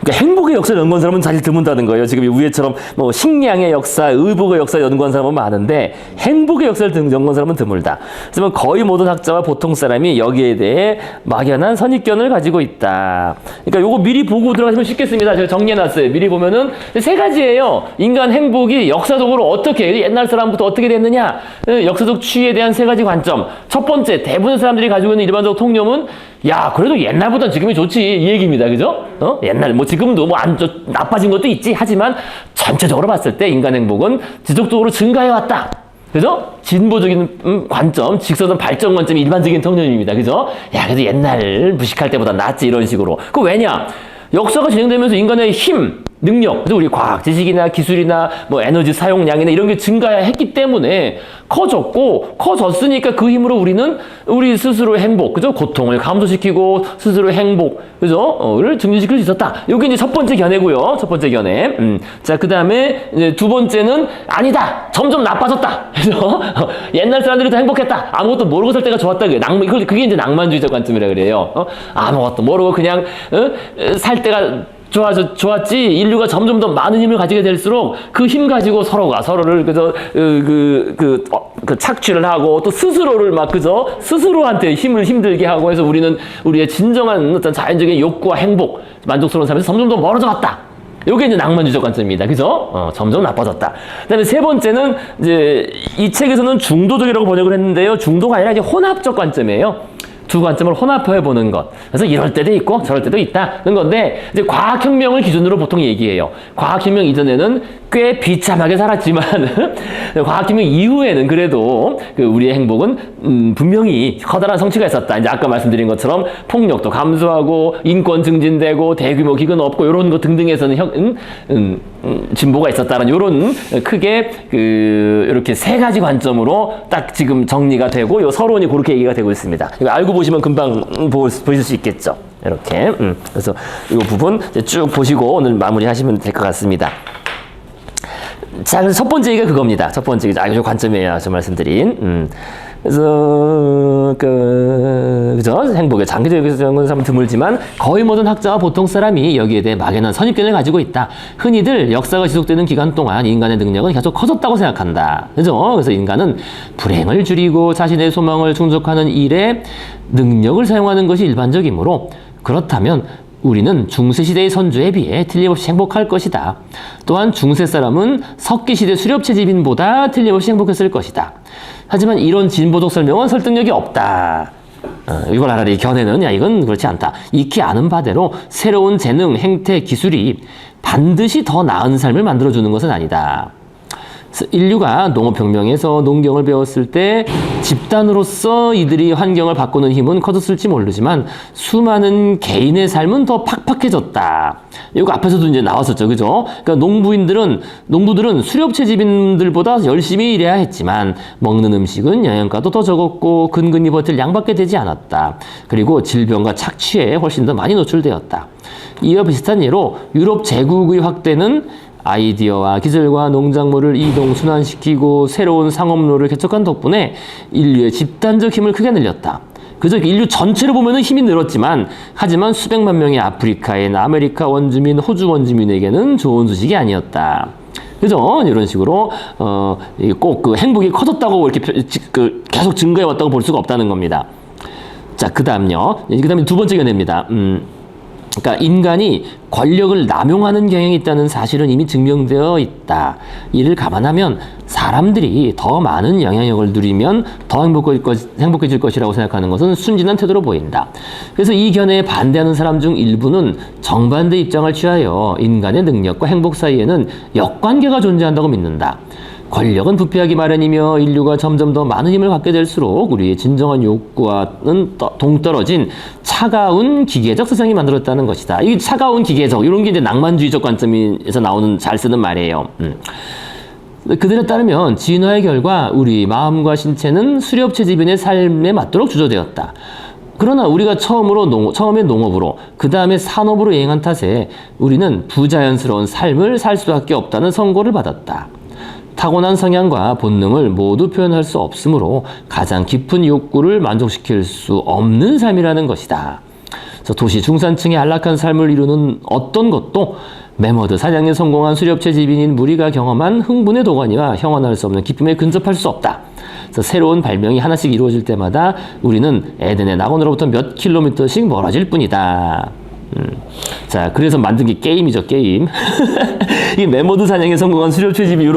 그러니까 행복의 역사를 연구한 사람은 사실 드문다는 거예요. 지금 위에처럼 뭐 식량의 역사, 의복의 역사를 연구한 사람은 많은데 행복의 역사를 연구한 사람은 드물다. 하지만 거의 모든 학자와 보통 사람이 여기에 대해 막연한 선입견을 가지고 있다. 그러니까 요거 미리 보고 들어가시면 쉽겠습니다. 제가 정리해놨어요. 미리 보면은 세 가지예요. 인간 행복이 역사적으로 어떻게 옛날 사람부터 어떻게 됐느냐, 역사적 추이에 대한 세 가지 관점. 첫 번째, 대부분 사람들이 가지고 있는 일반적 통념은 야, 그래도 옛날보단 지금이 좋지 이 얘기입니다. 그죠? 옛날 뭐 지금도 뭐 나빠진 것도 있지. 하지만 전체적으로 봤을 때 인간 행복은 지속적으로 증가해 왔다. 그죠? 진보적인 관점, 직선적 발전 관점이 일반적인 통념입니다. 그죠? 야, 그래도 옛날 무식할 때보다 낫지 이런 식으로. 그 왜냐? 역사가 진행되면서 인간의 힘, 능력, 그래서 우리 과학, 지식이나 기술이나 뭐 에너지 사용량이나 이런 게 증가했기 때문에 커졌으니까 그 힘으로 우리는 우리 스스로의 행복, 그죠? 고통을 감소시키고 스스로의 행복, 그죠?를 증진시킬 수 있었다. 이게 이제 첫 번째 견해고요. 첫 번째 견해. 자, 그 다음에 이제 두 번째는 아니다. 점점 나빠졌다. 그죠? 옛날 사람들이 더 행복했다. 아무것도 모르고 살 때가 좋았다. 그게 이제 낭만주의적 관점이라 그래요. 아무것도 모르고 그냥 살 때가 좋았지. 인류가 점점 더 많은 힘을 가지게 될수록 그 힘 가지고 서로가 서로를 그저 착취를 하고 또 스스로를 막 그저 스스로한테 힘을 힘들게 하고 해서 우리는 우리의 진정한 어떤 자연적인 욕구와 행복, 만족스러운 삶에서 점점 더 멀어져 갔다. 요게 이제 낭만주의적 관점입니다. 그죠? 점점 나빠졌다. 그 다음에 세 번째는 이제 이 책에서는 중도적이라고 번역을 했는데요. 중도가 아니라 이제 혼합적 관점이에요. 두 관점을 혼합해 보는 것. 그래서 이럴 때도 있고 저럴 때도 있다는 건데 이제 과학혁명을 기준으로 보통 얘기해요. 과학혁명 이전에는 꽤 비참하게 살았지만 과학혁명 이후에는 그래도 우리의 행복은 분명히 커다란 성취가 있었다. 이제 아까 말씀드린 것처럼 폭력도 감소하고 인권 증진되고 대규모 기근 없고 이런 것 등등에서는 진보가 있었다는 이런 크게 이렇게 세 가지 관점으로 딱 지금 정리가 되고 요 서론이 그렇게 얘기가 되고 있습니다. 이거 알고 보시면 금방 보실 수 있겠죠. 이렇게 그래서 이 부분 쭉 보시고 오늘 마무리하시면 될 것 같습니다. 자, 그래서 첫 번째 얘기가 그겁니다. 첫 번째 이거 관점이에요. 저 말씀드린. 그래서 그죠? 행복의 장기적 연구는 사람 드물지만 거의 모든 학자와 보통 사람이 여기에 대해 막연한 선입견을 가지고 있다. 흔히들 역사가 지속되는 기간 동안 인간의 능력은 계속 커졌다고 생각한다. 그죠? 그래서 인간은 불행을 줄이고 자신의 소망을 충족하는 일에 능력을 사용하는 것이 일반적이므로 그렇다면 우리는 중세시대의 선조에 비해 틀림없이 행복할 것이다. 또한 중세 사람은 석기시대 수렵채집인보다 틀림없이 행복했을 것이다. 하지만 이런 진보적 설명은 설득력이 없다. 이걸 알아라. 이 견해는 이건 그렇지 않다. 익히 아는 바대로 새로운 재능, 행태, 기술이 반드시 더 나은 삶을 만들어주는 것은 아니다. 인류가 농업혁명에서 농경을 배웠을 때 집단으로서 이들이 환경을 바꾸는 힘은 커졌을지 모르지만 수많은 개인의 삶은 더 팍팍해졌다. 이거 앞에서도 이제 나왔었죠. 그죠? 그러니까 농부들은 수렵채집인들보다 열심히 일해야 했지만 먹는 음식은 영양가도 더 적었고 근근히 버틸 양밖에 되지 않았다. 그리고 질병과 착취에 훨씬 더 많이 노출되었다. 이와 비슷한 예로 유럽 제국의 확대는 아이디어와 기술과 농작물을 이동 순환시키고 새로운 상업로를 개척한 덕분에 인류의 집단적 힘을 크게 늘렸다. 그저 인류 전체로 보면 힘이 늘었지만 하지만 수백만 명의 아프리카인 아메리카 원주민, 호주 원주민에게는 좋은 소식이 아니었다. 그죠? 이런 식으로 꼭 행복이 커졌다고 이렇게 계속 증가해 왔다고 볼 수가 없다는 겁니다. 자, 그다음요. 그다음에 두 번째 견해입니다. 그러니까 인간이 권력을 남용하는 경향이 있다는 사실은 이미 증명되어 있다. 이를 감안하면 사람들이 더 많은 영향력을 누리면 더 행복해질 것이라고 생각하는 것은 순진한 태도로 보인다. 그래서 이 견해에 반대하는 사람 중 일부는 정반대 입장을 취하여 인간의 능력과 행복 사이에는 역관계가 존재한다고 믿는다. 권력은 부패하기 마련이며 인류가 점점 더 많은 힘을 갖게 될수록 우리의 진정한 욕구와는 동떨어진 차가운 기계적 세상이 만들었다는 것이다. 이 차가운 기계적 이런 게 이제 낭만주의적 관점에서 나오는 잘 쓰는 말이에요. 그들에 따르면 진화의 결과 우리 마음과 신체는 수렵체 지변의 삶에 맞도록 주조되었다. 그러나 우리가 처음에 농업으로 그 다음에 산업으로 여행한 탓에 우리는 부자연스러운 삶을 살 수밖에 없다는 선고를 받았다. 타고난 성향과 본능을 모두 표현할 수 없으므로 가장 깊은 욕구를 만족시킬 수 없는 삶이라는 것이다. 도시 중산층의 안락한 삶을 이루는 어떤 것도 매머드 사냥에 성공한 수렵체 지빈인 무리가 경험한 흥분의 도가니와 형언할 수 없는 기쁨에 근접할 수 없다. 새로운 발명이 하나씩 이루어질 때마다 우리는 에덴의 낙원으로부터 몇 킬로미터씩 멀어질 뿐이다. 자, 그래서 만든 게 게임이죠, 게임. 이 매머드 사냥에 성공한 수렵체 지빈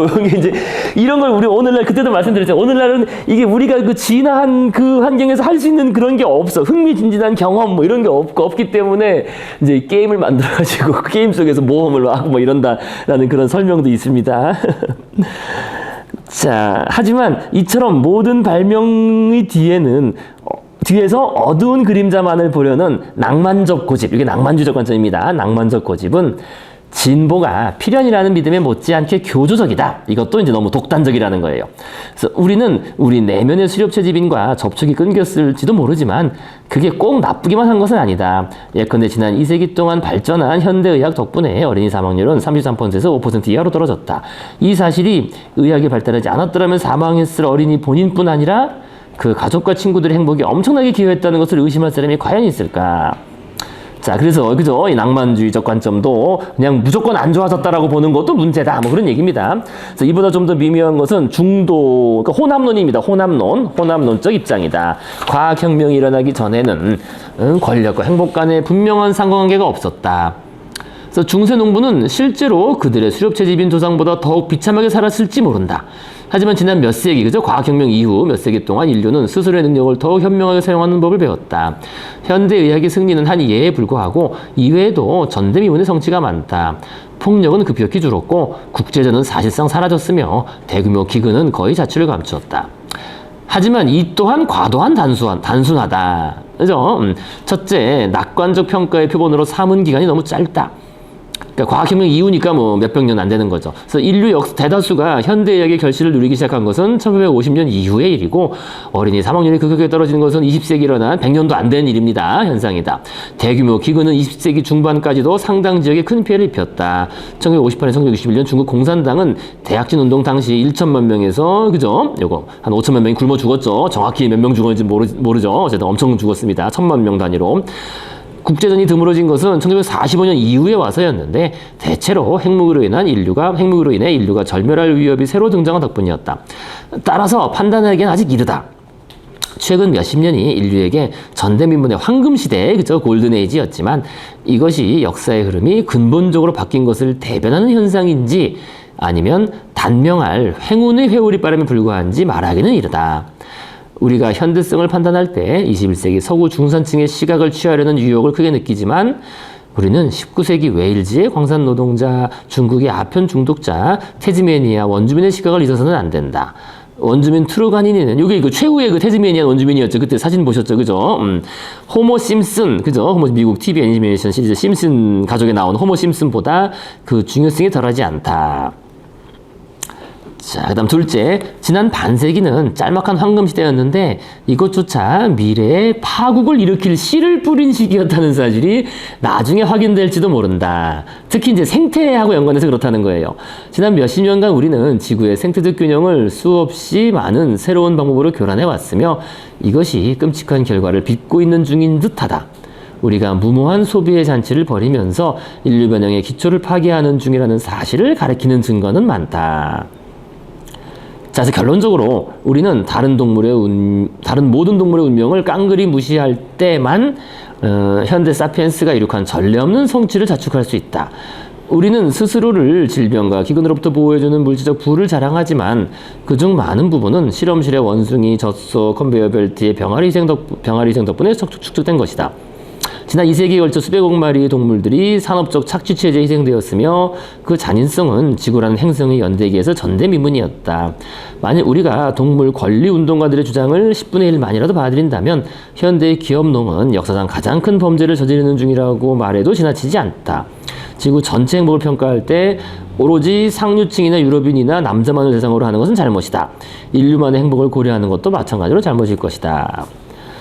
이런 걸 우리 오늘날 그때도 말씀드렸죠. 오늘날은 이게 우리가 그 진화한 그 환경에서 할 수 있는 그런 게 없어. 흥미진진한 경험 뭐 이런 게 없기 때문에 이제 게임을 만들어가지고 그 게임 속에서 모험을 하고 뭐 이런다라는 그런 설명도 있습니다. 자, 하지만 이처럼 모든 발명의 뒤에서 어두운 그림자만을 보려는 낭만적 고집, 이게 낭만주의적 관점입니다. 낭만적 고집은 진보가 필연이라는 믿음에 못지않게 교조적이다. 이것도 이제 너무 독단적이라는 거예요. 그래서 우리는 우리 내면의 수렵체 지빈과 접촉이 끊겼을지도 모르지만 그게 꼭 나쁘기만 한 것은 아니다. 예컨대 지난 2세기 동안 발전한 현대의학 덕분에 어린이 사망률은 33%에서 5% 이하로 떨어졌다. 이 사실이 의학이 발달하지 않았더라면 사망했을 어린이 본인뿐 아니라 그 가족과 친구들의 행복이 엄청나게 기여했다는 것을 의심할 사람이 과연 있을까? 자, 그래서 그죠? 이 낭만주의적 관점도 그냥 무조건 안 좋아졌다라고 보는 것도 문제다. 뭐 그런 얘기입니다. 그래서 이보다 좀 더 미묘한 것은 그러니까 호남론입니다. 호남론적 입장이다. 과학혁명이 일어나기 전에는 권력과 행복 간에 분명한 상관관계가 없었다. 그래서 중세 농부는 실제로 그들의 수렵체 지빈 조상보다 더욱 비참하게 살았을지 모른다. 하지만 지난 몇 세기, 그죠? 과학혁명 이후 몇 세기 동안 인류는 스스로의 능력을 더욱 현명하게 사용하는 법을 배웠다. 현대의학의 승리는 한 예에 불과하고 이외에도 전대미문의 성취가 많다. 폭력은 급격히 줄었고 국제전은 사실상 사라졌으며 대규모 기근은 거의 자취를 감추었다. 하지만 이 또한 과도한 단순하다. 그죠? 첫째, 낙관적 평가의 표본으로 삼은 기간이 너무 짧다. 그러니까 과학혁명 이후니까 뭐 몇백 년 안 되는 거죠. 그래서 인류 대다수가 현대의학의 결실을 누리기 시작한 것은 1950년 이후의 일이고 어린이 사망률이 급격하게 떨어지는 것은 20세기 일어난 100년도 안 된 일입니다. 현상이다. 대규모 기근은 20세기 중반까지도 상당 지역에 큰 피해를 입혔다. 1958년, 1961년 중국 공산당은 대약진 운동 당시 1천만 명에서 그죠? 요거 한 5천만 명이 굶어 죽었죠. 정확히 몇 명 죽었는지 모르죠. 어쨌든 엄청 죽었습니다. 1,000만 명 단위로. 국제전이 드물어진 것은 1945년 이후에 와서였는데 대체로 핵무기로 인해 인류가 절멸할 위협이 새로 등장한 덕분이었다. 따라서 판단하기엔 아직 이르다. 최근 몇십 년이 인류에게 전대미문의 황금시대, 그죠? 골든에이지였지만 이것이 역사의 흐름이 근본적으로 바뀐 것을 대변하는 현상인지 아니면 단명할 행운의 회오리 바람에 불과한지 말하기는 이르다. 우리가 현대성을 판단할 때 21세기 서구 중산층의 시각을 취하려는 유혹을 크게 느끼지만 우리는 19세기 웨일즈의 광산 노동자, 중국의 아편 중독자, 태즈메니아 원주민의 시각을 잊어서는 안 된다. 원주민 트루가니는 이게 그 최후의 그 태즈메니아 원주민이었죠. 그때 사진 보셨죠, 그죠? 호모 심슨, 그죠? 미국 TV 애니메이션 시리즈 심슨 가족에 나온 호모 심슨보다 그 중요성이 덜하지 않다. 자, 그 다음 둘째, 지난 반세기는 짤막한 황금시대였는데 이것조차 미래에 파국을 일으킬 씨를 뿌린 시기였다는 사실이 나중에 확인될지도 모른다. 특히 이제 생태하고 연관해서 그렇다는 거예요. 지난 몇십 년간 우리는 지구의 생태적 균형을 수없이 많은 새로운 방법으로 교란해 왔으며 이것이 끔찍한 결과를 빚고 있는 중인 듯하다. 우리가 무모한 소비의 잔치를 벌이면서 인류 변형의 기초를 파괴하는 중이라는 사실을 가리키는 증거는 많다. 자, 그래서 결론적으로 우리는 다른 모든 동물의 운명을 깡그리 무시할 때만 현대 사피엔스가 이룩한 전례 없는 성취를 자축할 수 있다. 우리는 스스로를 질병과 기근으로부터 보호해주는 물질적 부를 자랑하지만 그중 많은 부분은 실험실의 원숭이, 젖소, 컨베이어 벨트의 병아리 희생 덕분에 축적된 것이다. 지난 2세기에 걸쳐 수백억 마리의 동물들이 산업적 착취체제에 희생되었으며 그 잔인성은 지구라는 행성의 연대기에서 전대미문이었다. 만일 우리가 동물 권리 운동가들의 주장을 10분의 1만이라도 받아들인다면 현대의 기업농은 역사상 가장 큰 범죄를 저지르는 중이라고 말해도 지나치지 않다. 지구 전체 행복을 평가할 때 오로지 상류층이나 유럽인이나 남자만을 대상으로 하는 것은 잘못이다. 인류만의 행복을 고려하는 것도 마찬가지로 잘못일 것이다.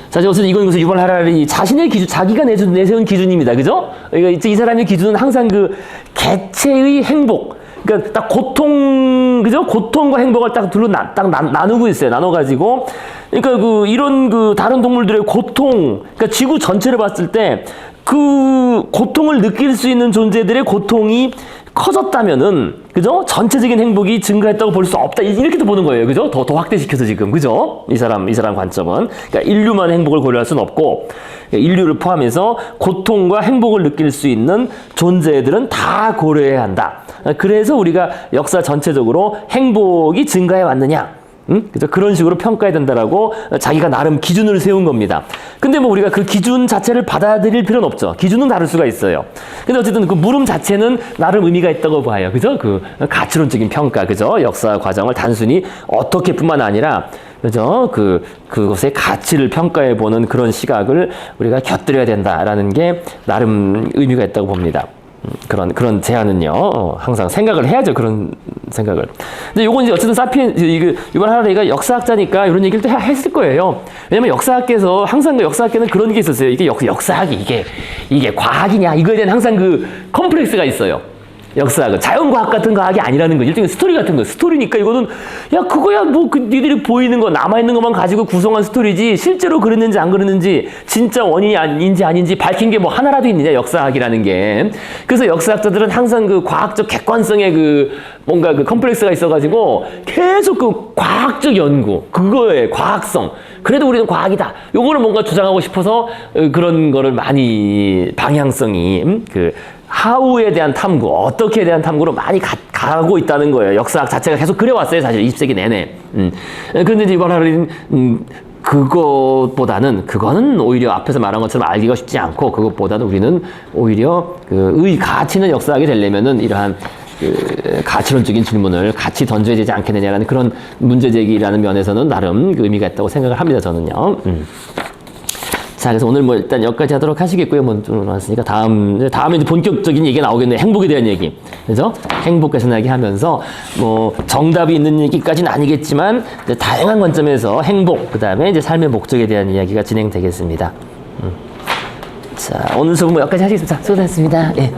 자, 어쨌든 이건 그래서 유발 하라리 자신의 기준, 자기가 내세운 기준입니다. 그죠? 그러니까 이 사람의 기준은 항상 그 개체의 행복. 그러니까 딱 고통, 그죠? 고통과 행복을 딱 둘로 나누고 있어요. 나눠가지고. 그러니까 이런 다른 동물들의 고통, 그러니까 지구 전체를 봤을 때 그 고통을 느낄 수 있는 존재들의 고통이 커졌다면은, 그죠? 전체적인 행복이 증가했다고 볼 수 없다. 이렇게도 보는 거예요. 그죠? 더 확대시켜서 지금. 그죠? 이 사람 관점은. 그러니까 인류만 행복을 고려할 수는 없고, 인류를 포함해서 고통과 행복을 느낄 수 있는 존재들은 다 고려해야 한다. 그래서 우리가 역사 전체적으로 행복이 증가해 왔느냐? 그죠? 그런 식으로 평가해야 된다라고 자기가 나름 기준을 세운 겁니다. 근데 뭐 우리가 그 기준 자체를 받아들일 필요는 없죠. 기준은 다를 수가 있어요. 근데 어쨌든 그 물음 자체는 나름 의미가 있다고 봐요. 그죠? 그 가치론적인 평가, 그죠? 역사 과정을 단순히 어떻게뿐만 아니라, 그죠? 그것의 가치를 평가해보는 그런 시각을 우리가 곁들여야 된다라는 게 나름 의미가 있다고 봅니다. 그런 제안은요, 항상 생각을 해야죠, 그런 생각을. 근데 요건 이제 어쨌든 유발 하라리가 역사학자니까 이런 얘기를 또 했을 거예요. 왜냐면 역사학계에서 항상 역사학계는 그런 게 있었어요. 이게 역사학이 이게 과학이냐, 이거에 대한 항상 컴플렉스가 있어요. 역사학은 자연과학 같은 과학이 아니라는 거, 일종의 스토리 같은 거. 스토리니까 이거는 그거야 니들이 보이는 거, 남아있는 것만 가지고 구성한 스토리지 실제로 그랬는지 안 그랬는지 진짜 원인이 아닌지 밝힌 게 뭐 하나라도 있느냐, 역사학이라는 게. 그래서 역사학자들은 항상 과학적 객관성에 뭔가 컴플렉스가 있어가지고 계속 과학적 연구, 그거의 과학성, 그래도 우리는 과학이다, 요거를 뭔가 주장하고 싶어서 그런 거를 많이 방향성이 하우에 대한 탐구, 어떻게에 대한 탐구로 많이 가고 있다는 거예요. 역사학 자체가 계속 그래왔어요, 사실 20세기 내내. 그런데 이제 유발 하라리는 그거는 오히려 앞에서 말한 것처럼 알기가 쉽지 않고, 그것보다는 우리는 오히려 의 가치는 역사학이 되려면은 이러한 가치론적인 질문을 같이 던져야 되지 않겠느냐라는 그런 문제제기라는 면에서는 나름 의미가 있다고 생각을 합니다, 저는요. 자, 그래서 오늘 일단 여기까지 하도록 하시겠고요. 좀 나왔으니까 다음에 이제 본격적인 얘기가 나오겠네요. 행복에 대한 얘기. 그죠? 행복 관련 이야기하면서 정답이 있는 얘기까지는 아니겠지만 다양한 관점에서 행복, 그 다음에 이제 삶의 목적에 대한 이야기가 진행되겠습니다. 자, 오늘 수업 여기까지 하시겠습니다. 수고하셨습니다. 예.